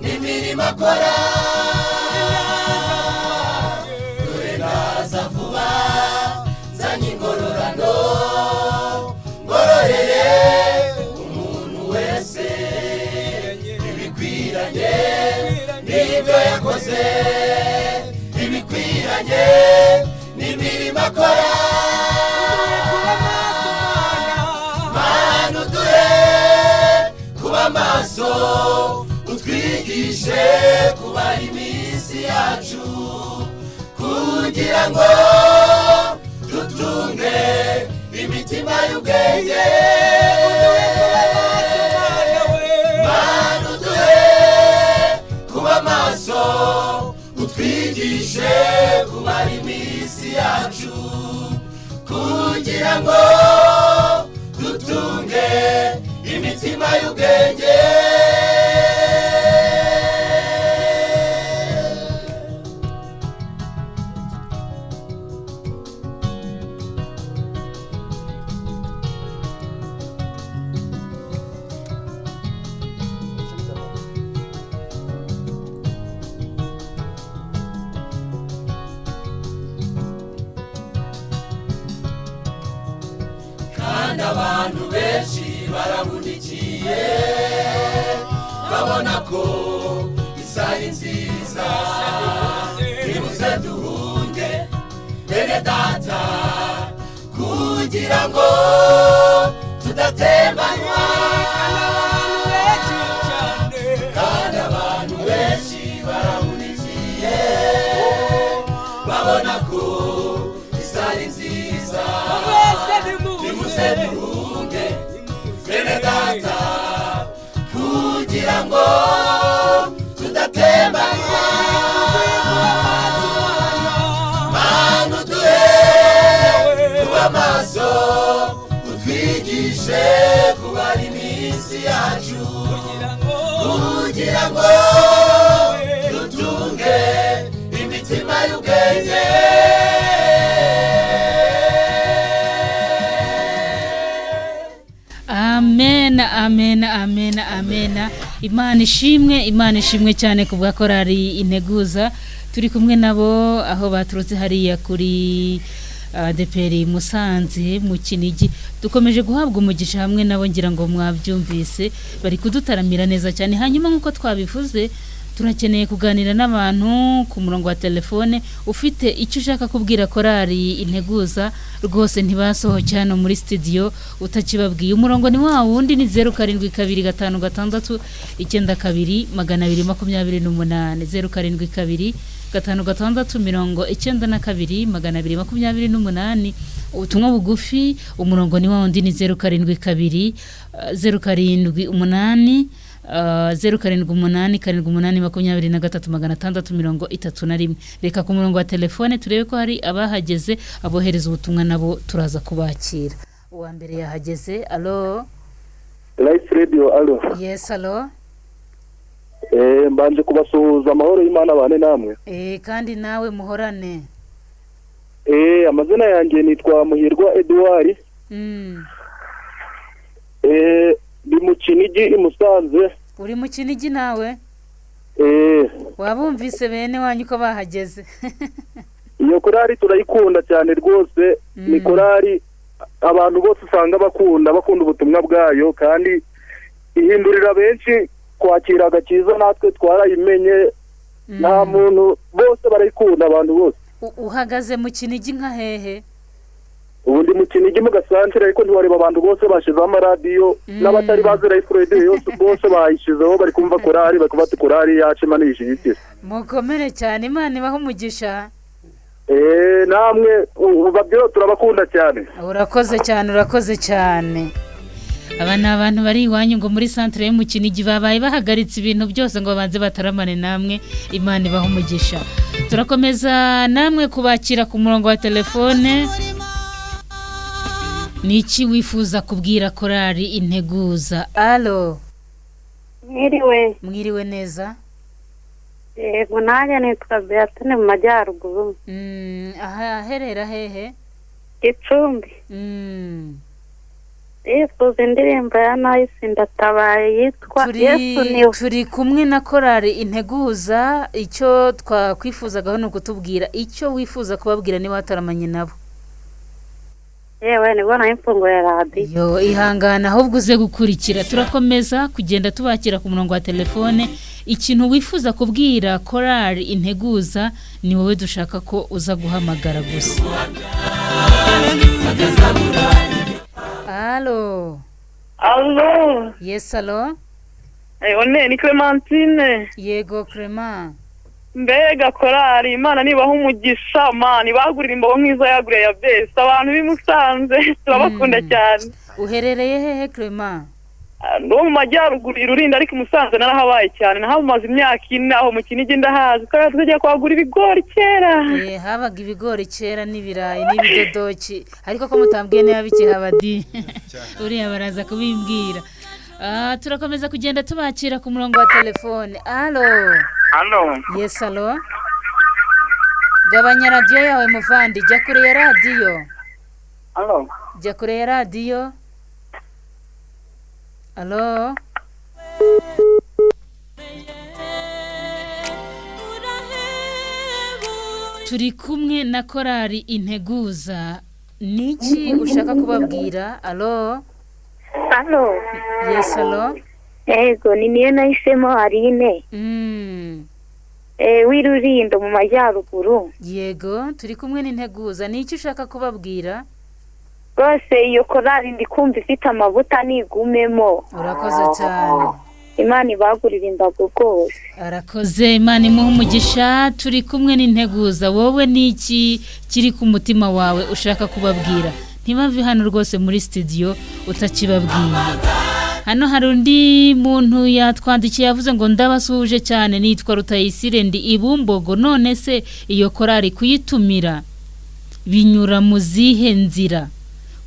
n'imirimo akora. Dore ndaza vuba nzanye ingororano ngororere umuntu wese ibikwiranye n'ibyo yakoze, ibikwiranye n'imirimo akora. Mana uduhe kuba maso, utwigishe kubara iminsi yacu, kugira ngo dutunge imitima y'ubwenge. Mana uduhe kuba maso, utwigishe kubara iminsi yacu, kugira ngo dutunge imitima y'ubwenge. Abantu benshi barabunikiye babona ko isari nziza nibuze duhunge bene data kugira ngo tudatembanywa kandi abantu benshi barahunikiye babona ko isari nziza nibuze duhunge bene data kugira ngo tudatembanywa manu duhe kuba maso utwigishe kubara iminsi yacu kugira ngo dutunge imitima y'ubwenge amen amen amen amen imana ishimwe cyane ku bwa korari Integuza turi kumwe nabo aho baturutse hariya kuri deperi Musanze mu Kinigi dukomeje guhabwa umugisha hamwe nabo ngira ngo mwabyumvise bari kudutaramira neza cyane hanyuma nkuko twabivuze turakeneye kuganira n'abantu ku murongo wa telefone ufite icyo ushaka kubwira korari Integuza rwose ntibasohoke hano muri studio utakibabwiye umurongo ni wa wundi ni 072556 9228 072556 9228 ubutumwa bugufi umurongo ni wa wundi ni 0728 0788 reka ku murongo wa telefone turebe ko hari abahageze abohereza ubutumwa nabo turaza kubakira uwa mbere yahageze allo Life Radio allo yes allo mbanje kubasuhuza amahoro y'Imana bane namwe kandi nawe muhorane amazina yanjye nitwa Muhirwa Edouard ndi mu Kinigi i Musanze uri mu Kinigi nawe wabumvise bene wanyu ko bahageze iyo korari turayikunda cyane rwose ni korari abantu bose usanga bakunda ubutumwa bwayo kandi ihindurira benshi kwakira agakiza natwe twarayimenye nta muntu bose barayikunda abantu bose uhagaze mu Kinigi nka hehe ubundi mu Kinigi mu gasantere ariko ntiwareba abantu bose bashizeho amaradiyo n'abatari bazi Life Radio yose bose bayishizeho bari kumva korari bakubata korari yacu Imana yishyigikiye mukomere cyane Imana ibaho umugisha namwe ubabyo turabakunda cyane urakoze cyane aba ni abantu bari iwanyu ngo muri centre yo mu Kinigi babaye bahagaritse ibintu byose ngo babanze bataramane namwe Imana ibaho umugisha turakomeza namwe kubakira ku murongo wa telefone Niki wifuza kubwira korari Integuza allo mwiriwe neza yego nanjye nitwa Beatine mu majyaruguru aha herera hehe Gicumbi yifuza indirimbo ya Nice ndatabaye yitwa Yesu niwe turi kumwe na korari Integuza icyo twakwifuzagaho ni ukutubwira icyo wifuza kubabwira niba wataramanye nabo yewe nibona imfungo ya radio ihangana ahubwo uze gukurikira turakomeza kugenda tubakira ku murongo wa telefone ikintu wifuza kubwira korari Integuza ni wowe dushaka ko uza guhamagara gusa allo yes allo one ni Clementine yego Clement mbega korari Imana nibaho umugisha Imana ibagurira imbogo nk'izo yaguriye ya bese abantu bimusanze turabakunda cyane uherereye hehe Clement ndo mu majyaruguru irurinda ariko Musanze narahabaye cyane nahamumaze imyaka 4 aho mu Kinigi ndahazi kandi tujya kwagura ibigori kera habaga ibigori kera n'ibirayi n'ibidodoki ariko ko mutambwiye niba bikihabadi uriya baraza kubimbwira turakomeza kugenda tubakira ku murongo wa telefone allo yes allo gabanya radio yawe muvandi jya kure ya radio jya kure ya radio allo turi kumwe na korari Integuza niki ushaka kubabwira allo allo yes allo Ego ni niyo nahisemo Aline. W'Irurindo mu majyaruguru. Yego turi kumwe n'Integuza ni iki ushaka kubabwira? Rwose iyo korari ndi kumva ifite amavuta nigumemo. Urakoze cyane. Imana ibagurira imbago rwose. Arakoze Imana imuha umugisha turi kumwe n'Integuza wowe niki kiri ku mutima wawe ushaka kubabwira ntibave hano rwose muri studio utakibabwiye. Hano hari undi muntu yatwandikiye yavuze ngo ndabasuhuje cyane nitwa Rutayisire ndi Ibumbogo none se iyo korari kuyitumira binyura mu zihe nzira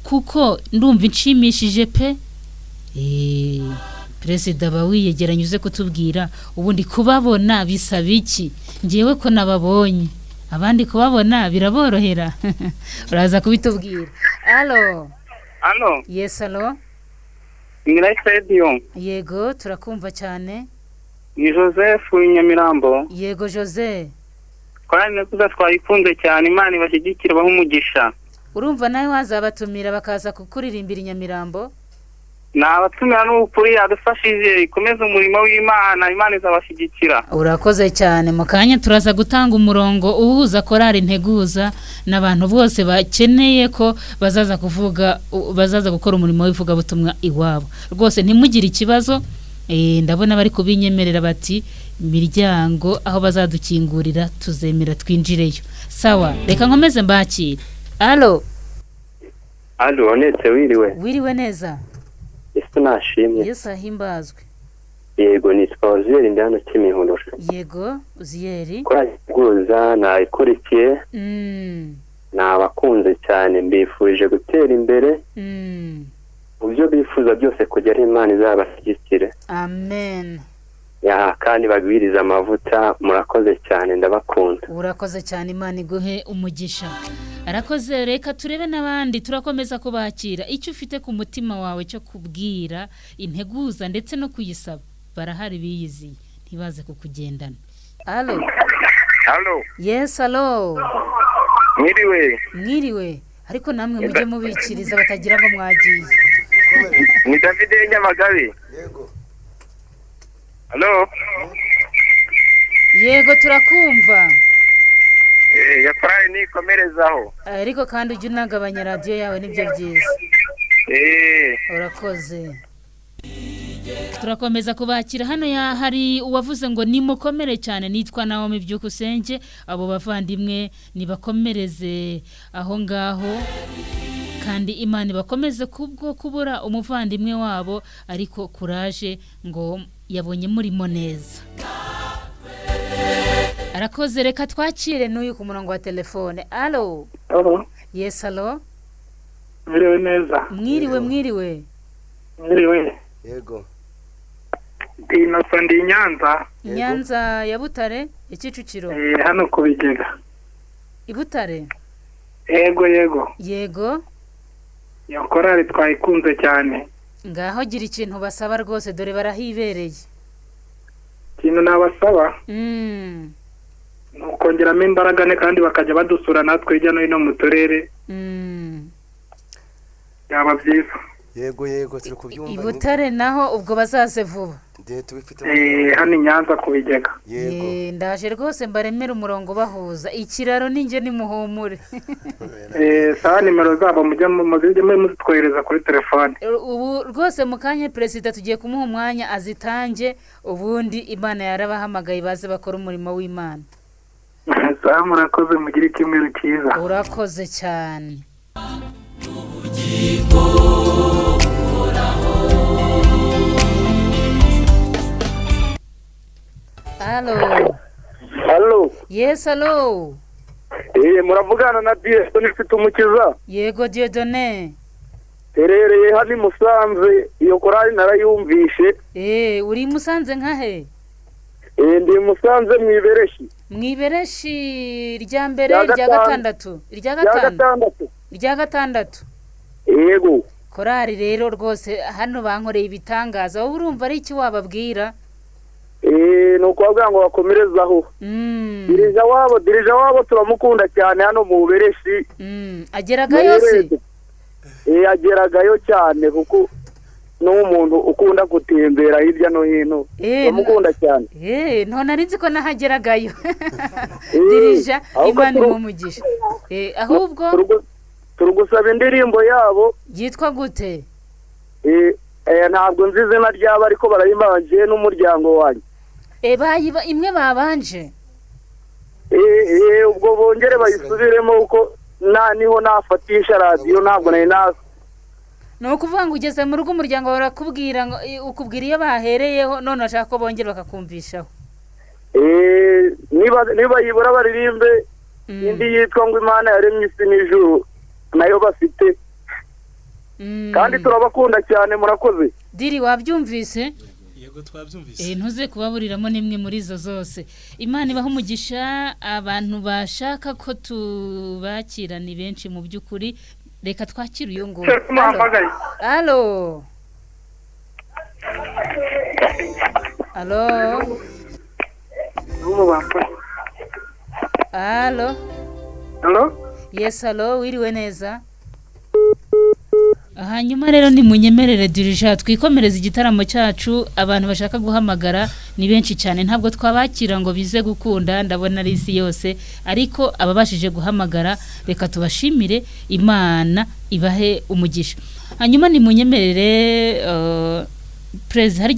kuko ndumva inshimishije pe. Perezida bawiyegeranye uze kutubwira ubundi kubabona bisaba iki ngewe ko nababonye abandi kubabona biraborohera uraza kubitubwira. Allo yes allo yego turakumva cyane. Ni Joseph Nyamirambo. Yego Jose Kwani nakuza twayikunze cyane Imana ibashyigikira baho umugisha. Urumva nawe wazabatumira bakaza kukuririmbira Nyamirambo? Nabatumira n'ukuri yadufashije ikomeza umurimo w'Imana Imana izabashyigikira. Urakoze cyane mu kanya turaza gutanga umurongo uhuza korari Integuza n'abantu bose bakeneye ko bazaza gukora umurimo w'ivuga butumwa iwabo. Rwose ntimugire ikibazo ndabona bari kubinyemerera bati imiryango aho bazadukingurira tuzemera twinjireyo. Sawa reka nkomeze mbakire. Allo onetse wiriwe neza. Yesu nashimye. Yesu ahimbazwe. Yego nitwa Uziyeri ndi hano Kimihurura. Yego Uziyeri Integuza nayikurikiye nabakunze cyane mbifuje gutera imbere mu byo bifuza byose kugera Imana izabashyigikire. Amen. Kandi bagwiriza amavuta murakoze cyane ndabakunda. Urakoze cyane Imana iguhe umugisha. Arakoze reka turebe n'abandi turakomeza kubakira icyo ufite ku mutima wawe cyo kubwira Integuza ndetse no kuyisaba barahari biyizi ntibaze kukugendana. Allo yes allo mwiriwe ariko namwe mujye mubikiriza batagira ngo mwagiye. Ni David Nyamagabe. Yego Yego turakumva. Ya korari nikomerezaho. Ariko kandi ujye unagabanya radio yawe nibyo byiza. Urakoze. Turakomeza kubakira hano hari uwavuze ngo nimukomere cyane nitwa Naomi Byukusenge abo bavandimwe nibakomereze aho ngaho kandi Imana bakomeze kubwo kubura umuvandimwe wabo ariko courage ngo yabonye murimo neza. Arakoze reka twakire n'uyu ku murongo wa telefone. Allo yes allo Mwiriwe neza. Mwiriwe Yego Innocent Nyanza ya Butare Kicukiro. Hano kubigega. Ibutare. Yego Iyo korari twayikunze cyane. Ngaho gira ikintu basaba rwose dore barahibereye. Ikintu nabasaba nukongeramo imbaraga ne kandi bakajya badusura natwe hirya no hino mu turere. Yaba byiza. Yego turi kubyumva. Ibutare naho ubwo bazaze vuba. Hano Nyanza kubigega. Yego ndaje rwose mbaremera umurongo bahuza ikiraro ninjye nimuhumure. Sawa nimero zabo mujye muzitwohereza kuri telefone. Ubu rwose mukanye Perezida tugiye kumuha umwanya azitange ubundi Imana yarabahamagaye baze bakora umurimo w'Imana. Sawa murakoze mugire icyumweru cyiza. Urakoze cyane. Allo yes allo muravugana na Dieudonne ufite umukiza. Yego Dieudonne Terereye hano Musanze iyo korari narayumvishe. Uri Musanze nkahe? Ndi Musanze Mwibereshi rya mbere rya gatandatu. Rya gatandatu. Yego. Korari rero rwose hano bankoreye ibitangaza wowe urumva ari iki wababwira? Nuko bavuga ngo bakomerezaho. Dirija wabo turamukunda cyane hano mu Bubereshi. Ageragayo se? Ageragayo cyane kuko n'umuntu ukunda gutembera hirya no hino bamukunda cyane none ari nzi ko nahageragayo dirija Imana imumugisha ahubwo turugusaba indirimbo yabo yitwa gute ntabwo nzi izina ryabo ariko barayimanje n'umuryango wanjye bayiba imwe babanje ubwo bongere bayisubiremo uko niho nafatisha radiyo ntabwo nari nazi ni ukuvuga ngo ugeze mu rugo umuryango barakubwira ngo ukubwira iyo bahereyeho none bashaka ko bongera bakakumvishaho niba yibura baririmbe indi yitwa ngo Imana yaremye isi n'ijuru nayo bafite kandi turabakunda cyane murakoze diri wabyumvise yego twabyumvise ntuze kubaburiramo nimwe muri izo zose Imana ibaho umugisha abantu bashaka ko tubakira ni benshi mu by'ukuri reka twakire uyu nguyu halo yes halo wiriwe neza hanyuma rero nimunyemerere dirija twikomereza igitaramo cyacu abantu bashaka guhamagara ni benshi cyane ntabwo twabakira ngo bize gukunda ndabona ari isi yose ariko ababashije guhamagara reka tubashimire Imana ibahe umugisha hanyuma nimunyemerere prezi hari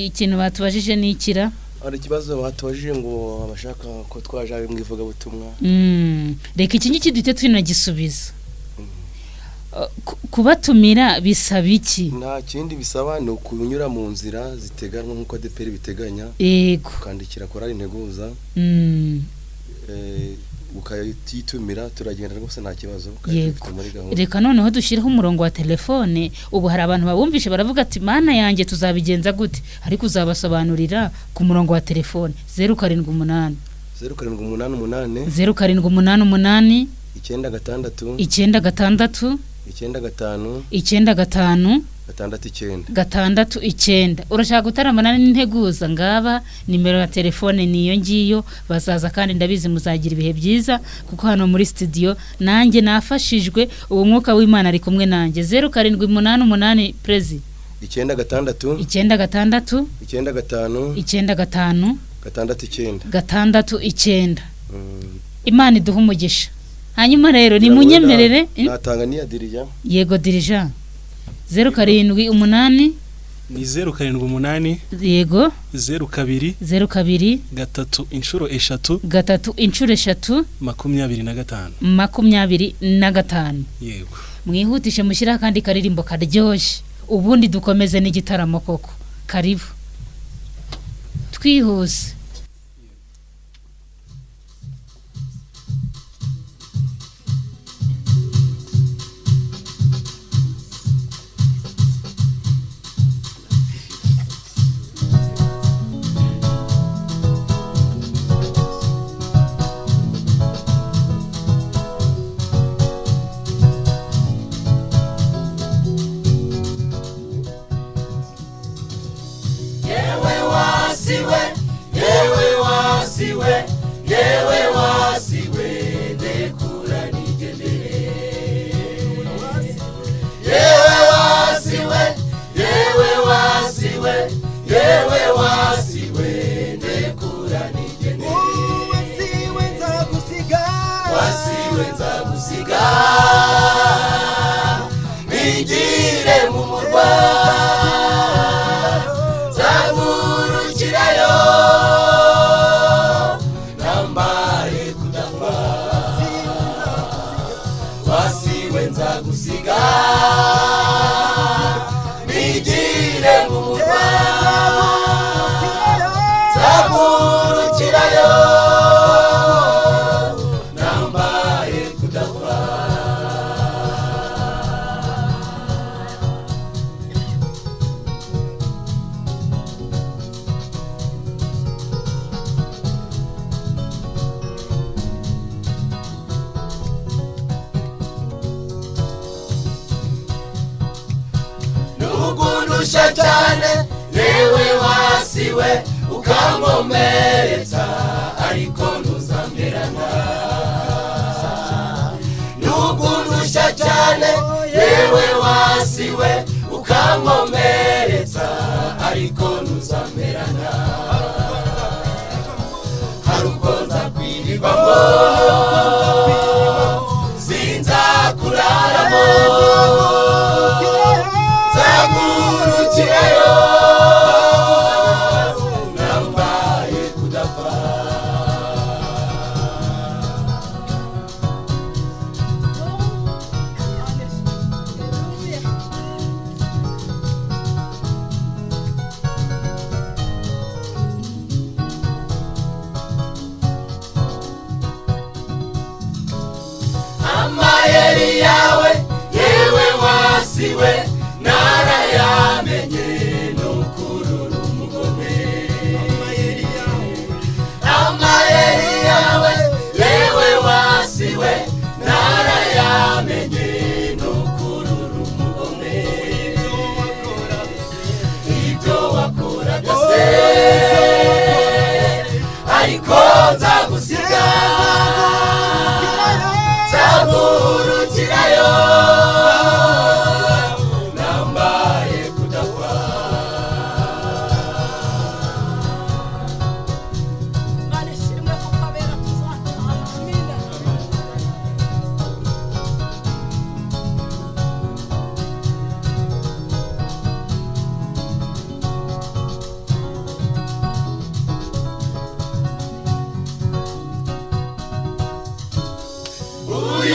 ikintu batubajije n'ikira hari ikibazo batubajije ngo abashaka ko twaje mu ivugabutumwa reka iki ngiki duhite tunagisubiza kubatumira bisaba iki nta kindi bisaba ni ukunyura mu nzira ziteganwa nk'uko DPR biteganya yego ukandikira korali Integuza ukayitumira turagenda rwose nta kibazo reka noneho dushyireho umurongo wa telefone ubu hari abantu babumvishe baravuga ati Mana yanjye tuzabigenza gute ariko uzabasobanurira ku murongo wa telefone 078 078 078 9 6 urashaka gutaramana n'Integuza ngaba nimero ya telefone niyo ngiyo bazaza kandi ndabizi muzagira ibihe byiza kuko hano muri studio nanjye nafashijwe ubu mwuka w'Imana ari kumwe nanjye 0788 prezi 9 Imana iduha umugisha hanyuma rero ni munyemerere natanga dirija yego dirija 078 ni 078 yego 02 gatatu inshuro eshatu 25 yego mwihutishe mushyira kandi karirimbo karyoshye ubundi dukomeze n'igitaramo koko karibu twihuse cyane yewe wasiwe ukankomeretsa ariko ntuzamberana nugundusha cyane yewe wasiwe ukankomeretsa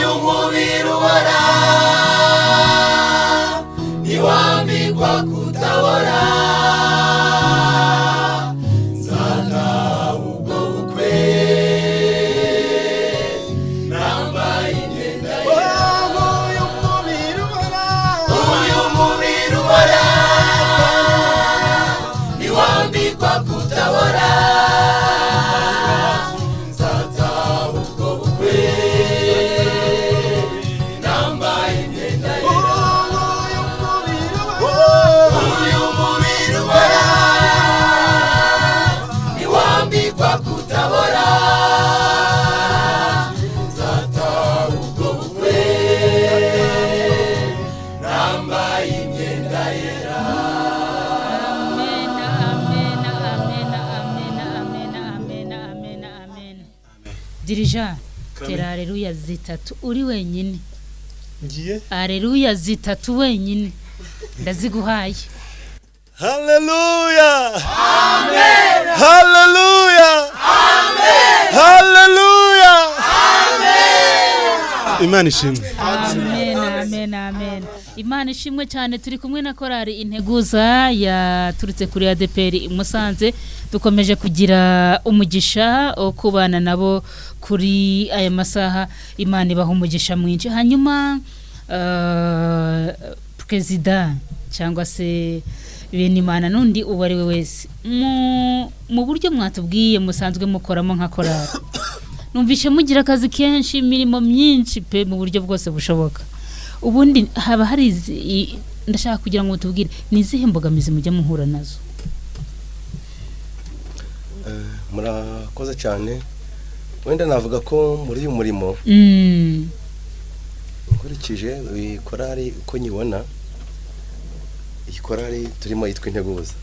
uyu mubiri ubora niwambikwa kutabora nzataha ubwo bukwe nambaye imyenda yera uyu mubiri ubora niwambikwa kutabora nzataha ubwo bukwe nambaye imyenda yera uyu mubiri ubora niwambikwa kutabora nzataha ubwo bukwe nambaye imyenda yera. Dirija tera aleluya zitatu uri wenyine ngiye aleluya zitatu wenyine ndaziguhaye. Hallelujah! Amen! Hallelujah! Amen! Hallelujah! Amen! Imana ishimwe. Amen, amen, amen. Imana ishimwe cyane. Turi kumwe na korari Integuza yaturutse kuri ADPR Musanze. Dukomeje kugira umugisha wo kubana nabo kuri aya masaha. Imana ibaha umugisha mwinshi. Hanyuma President cyangwa se Benimana nundi ubari we wese mu buryo mwatubwiye musanzwe mukoramo nka korari. Numvishe mugira akazi kenshi, imirimo myinshi pe mu buryo bwose bushoboka. Ubundi haba hari ndashaka kugira ngo tubwire nizihe mbogamizi mujya muhura nazo. Murakoze cyane. Wenda navuga ko muri uyu murimo nkurikije korari uko nyibona, iyi korari turimo yitwa Integuza.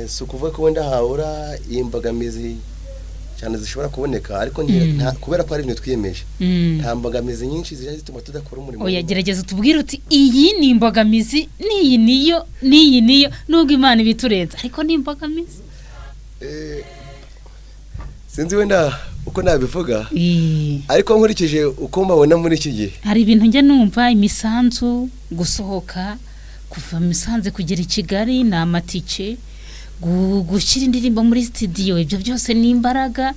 Si ukuvuga ko wenda hahura imbogamizi cyane zishobora kuboneka, ariko kubera ko ari ibintu twiyemeje nta mbogamizi nyinshi ziri zituma tudakora umurimo. Oya gerageza utubwire uti iyi ni imbogamizi n'iyi niyo nubwo Imana ibiturenza ariko ni imbogamizi. Sinzi wenda uko nabivuga ariko nkurikije uko mbabona muri iki gihe hari ibintu njye numva imisanzu gusohoka kuva Musanze kugera i Kigali na amatike gushyira indirimbo muri studio, ibyo byose ni imbaraga.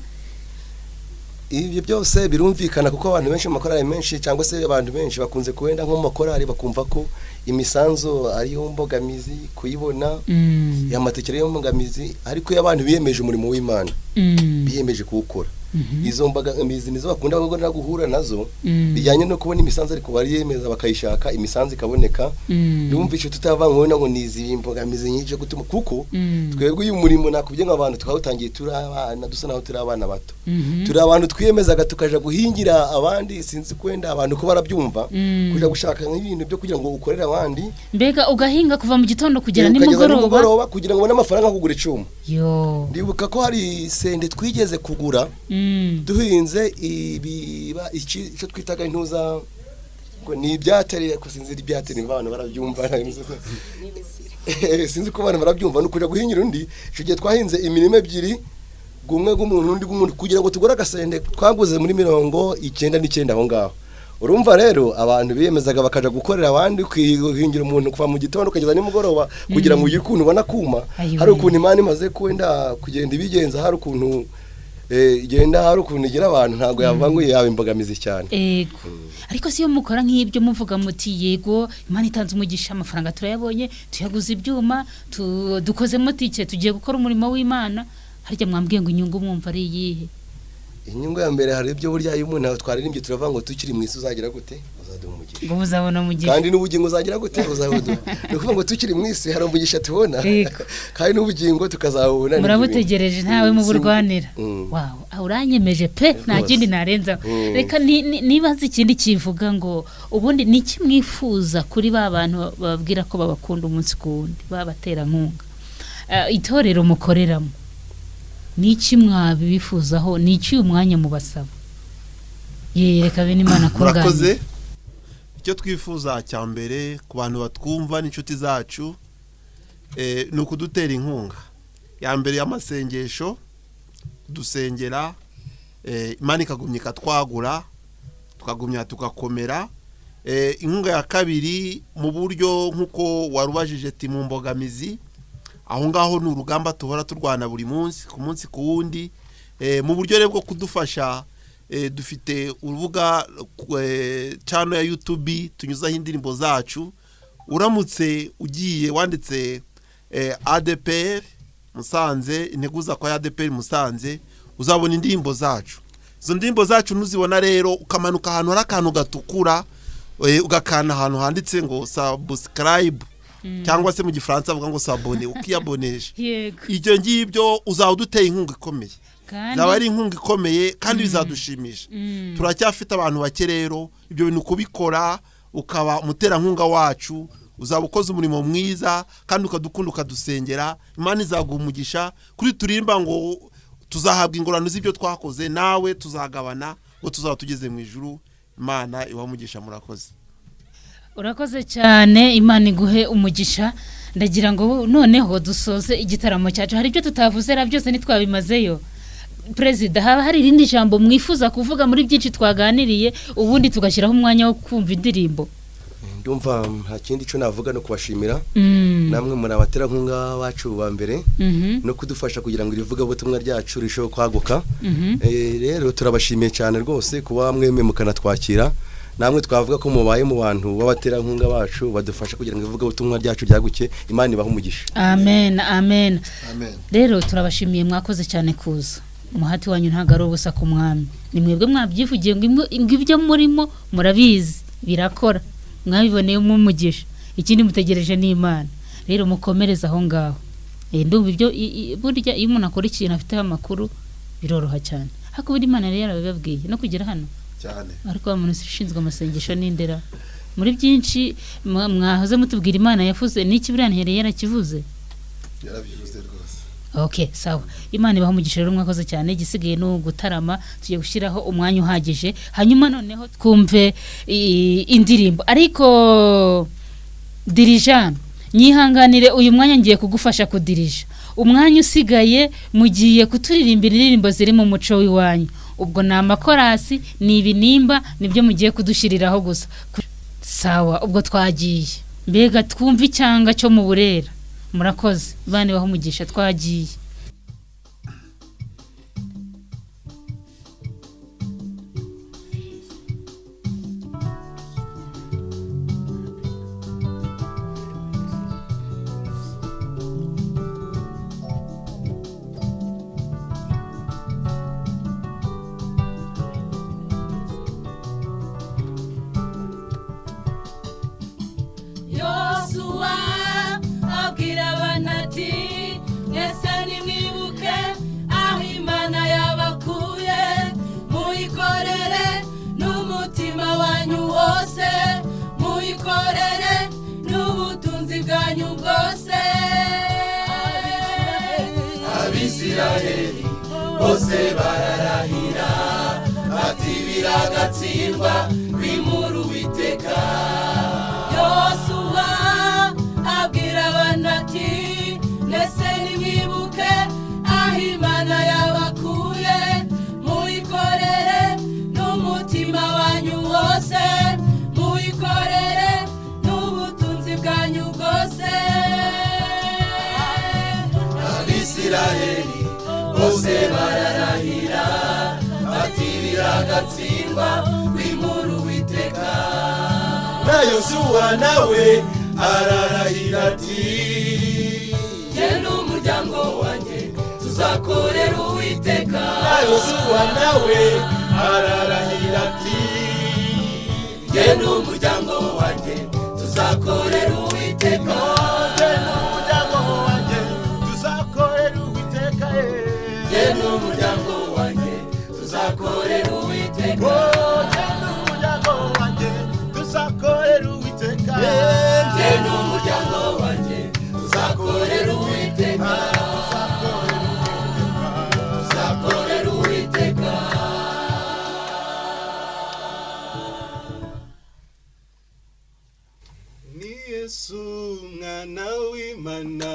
Ibyo byose birumvikana kuko abantu benshi mu makorari menshi cyangwa se abantu benshi bakunze kuwenda nko mu makorari bakumva ko imisanzu ari yo mbogamizi kuyibona y'amatekero yo mbogamizi, ariko y'abantu biyemeje umurimo w'Imana biyemeje kuwukora izo mbogamizi nizo bakunda guhura nazo bijyanye no kubona imisanzu ariko bari yemeza bakayishaka imisanzu ikaboneka. Ndumvishe tutavanywe ngo nizi imbogamizi nyinshi gutuma kuko twebwe uyu murimo nakubye nk'abantu twawutangiye turi abana dusa naho turi abana bato, turi abantu twiyemezaga tukaja guhingira abandi. Sinzi kwenda abantu ko barabyumva kuja gushaka nk'ibintu byo kugira ngo ukorere abandi, mbega ugahinga kuva mu gitondo kugera nimugoroba kugira ngo ubone amafaranga kugura icuma. Yo ndibuka ko hari sende twigeze kugura duhinze ibiba icyo twitaga intuza ngo ni ibyatereye ko sinzi ibyatereye abantu barabyumva sinzi ko abantu barabyumva no kuja guhinyira undi. Icyo gihe twahinze imirima ebyiri gumwe g'umuntu undi g'umuntu kugira ngo tugure agasende twaguze muri 99 aho ngaho. Urumva rero abantu biyemezaga bakaja gukorera abandi kwihingira umuntu kuva mu gitondo kugeza nimugoroba kugira ngo uyu kuntu ubona kuma hari ukuntu Imana imaze kwenda kugenda ibigenza, hari ukuntu igenda hari ukuntu igira abantu ntago yavanguye yaba imbogamizi cyane. Ego ariko siyo mukora nk'ibyo muvuga muti yego Imana itanze umugisha amafaranga turayabonye tuyaguze ibyuma dukoze motike tugiye gukora umurimo w'Imana, harya mwambwiye ngo inyungu mwumva ari iyihe? Inyungu ya mbere hari ibyo burya iyo umuntu twaririmbye turavuga ngo tukiri mu isi uzagira gute uzaduha umugisha, ngo uzabona umugisha, kandi n'ubugingo uzagira gute uzabuduha. Ni ukuvuga ngo tukiri mu isi hari umugisha tubona kandi n'ubugingo tukazabona. Murabutegereje ntawe mu burwanira. Wow, uranyemeje pe nta kindi narenza. Reka nibaza ikindi kivuga ngo ubundi niki mwifuza kuri ba bantu bababwira ko babakunda umunsi kuwundi babatera nkunga itorero mukoreramo, niki mwabifuzaho, niki umwanya mubasaba? Reka Benimana kungana. Murakoze. Icyo twifuza cya mbere ku bantu batwumva n'inshuti zacu ni ukudutera inkunga ya mbere y'amasengesho, dusengera Imana ikagumya ikatwagura tukagumya tugakomera. Inkunga ya kabiri mu buryo nkuko warubajije ati mu mbogamizi, aho ngaho ni urugamba tuhora turwana buri munsi ku wundi. Mu buryo rero bwo kudufasha, dufite urubuga channel ya YouTube tunyuzaho indirimbo zacu. Uramutse ugiye wanditse ADPR Musanze, Integuza kwa ADPR Musanze, uzabona indirimbo zacu. Izo ndirimbo zacu nuzibona rero ukamanuka ahantu hari akantu gatukura, ugakana ahantu handitse ngo subscribe, cyangwa se mu gifaransa avuga ngo s'abonner, ukiyabonesha. Icyo ngibyo uzawuduteye inkunga ikomeye. Zaba ari inkunga ikomeye kandi bizadushimisha. Turacyafite abantu bake rero, ibyo bintu kubikora ukaba umuterankunga wacu, uzaba ukoze umurimo mwiza kandi ukadukunda ukadusengera. Imana izaguha umugisha kuri turimba ngo tuzahabwa ingorano z'ibyo twakoze, nawe tuzagabana ngo tuzaba tugeze mu ijuru. Imana iwamugisha. Murakoze. Urakoze cyane, Imana iguhe umugisha. Ndagira ngo noneho dusoze igitaramo cyacu. Hari ibyo tutavuze byose nitwabimazeyo. Perezida, haba hari irindi jambo mwifuza kuvuga muri byinshi twaganiriye, ubundi tugashyiraho umwanya wo kumva indirimbo? Ndumva nta kindi cyo navuga no kubashimira namwe muri abaterankunga bacu ba mbere no kudufasha kugira ngo irivuga ubutumwa ryacu risho kwaguka. Rero turabashimiye cyane rwose kuba mwemwe mukanatwakira. Namwe twavuga ko mubaye mu bantu b'abaterankunga bacu badufasha kugira ngo ivuga ubutumwa ryacu ryaguke. Imana ibahe umugisha. Amen, amen. Rero turabashimiye, mwakoze cyane kuza. Umuhati wanyu ntago ari ubusa ku mwami. Ni mwebwe mwabyivugiye ngo ibyo murimo murabizi birakora. Mwabiboneye mu mugisha. Ikindi mutegereje ni Imana. Rero mukomereza aho ngaho. Ndumva ibyo burya iyo umuntu akora ikintu afite amakuru biroroha cyane. Hakubira Imana rero yarabibabwiye no kugera hano cyane. Ariko umuntu ushinzwe amasengesho n'indera muri byinshi mwahoze mutubwira Imana yavuze n'iki birantere yarakivuze. Yarabivuze rwose. Okay, sawa. Imana ibaho umugisha rero mwakoze cyane. Igisigaye no gutarama, tugiye gushyiraho umwanya uhagije, hanyuma noneho twumve indirimbo. Ariko dirija, nyihanganire uyu mwanya ngiye kugufasha kudirija. Umwanya usigaye mugiye kuturirimbira indirimbo ziri mu muco w'iwanyu. Ubwo na amakorasi ni ibinimba nibyo mugiye kudushyiriraho gusa. Sawa, ubwo twagiye. Mbega twumve icyanga cyo mu Burera. Murakoze. Bane baho umugisha, twagiye. Yosuwa abwira abana ati mwese nimwibuke aho Imana yabakuye, muyikorere n'umutima wanyu wose, muyikorere n'ubutunzi bwanyu bwose. Abisiraheli bose bararahira ati biragatsindwa bimura Uwiteka. Yosuwa abwira abana ati mwese nimwibuke aho Imana yabakuye, muyikorere n'umutima wanyu wose, muyikorere n'ubutunzi bwanyu bwose. Abisiraheli bose bararahira ati biragatsindwa bimura Uwiteka. Na Yosuwa nawe ararahira ati jye n'umuryango wanjye tuzakorera Uwiteka. Na Yosuwa nawe ararahira ati jye n'umuryango wanjye tuzakorera Uwiteka. Jye n'umuryango wanjye tuzakorera Uwiteka. Jye n'umuryango wanjye tuzakorera Uwiteka. Tuzakorera Uwiteka. Jye n'umuryango wanjye tuzakorera Uwiteka. Tuzakorera Uwiteka. Ni Yesu mwana w'Imana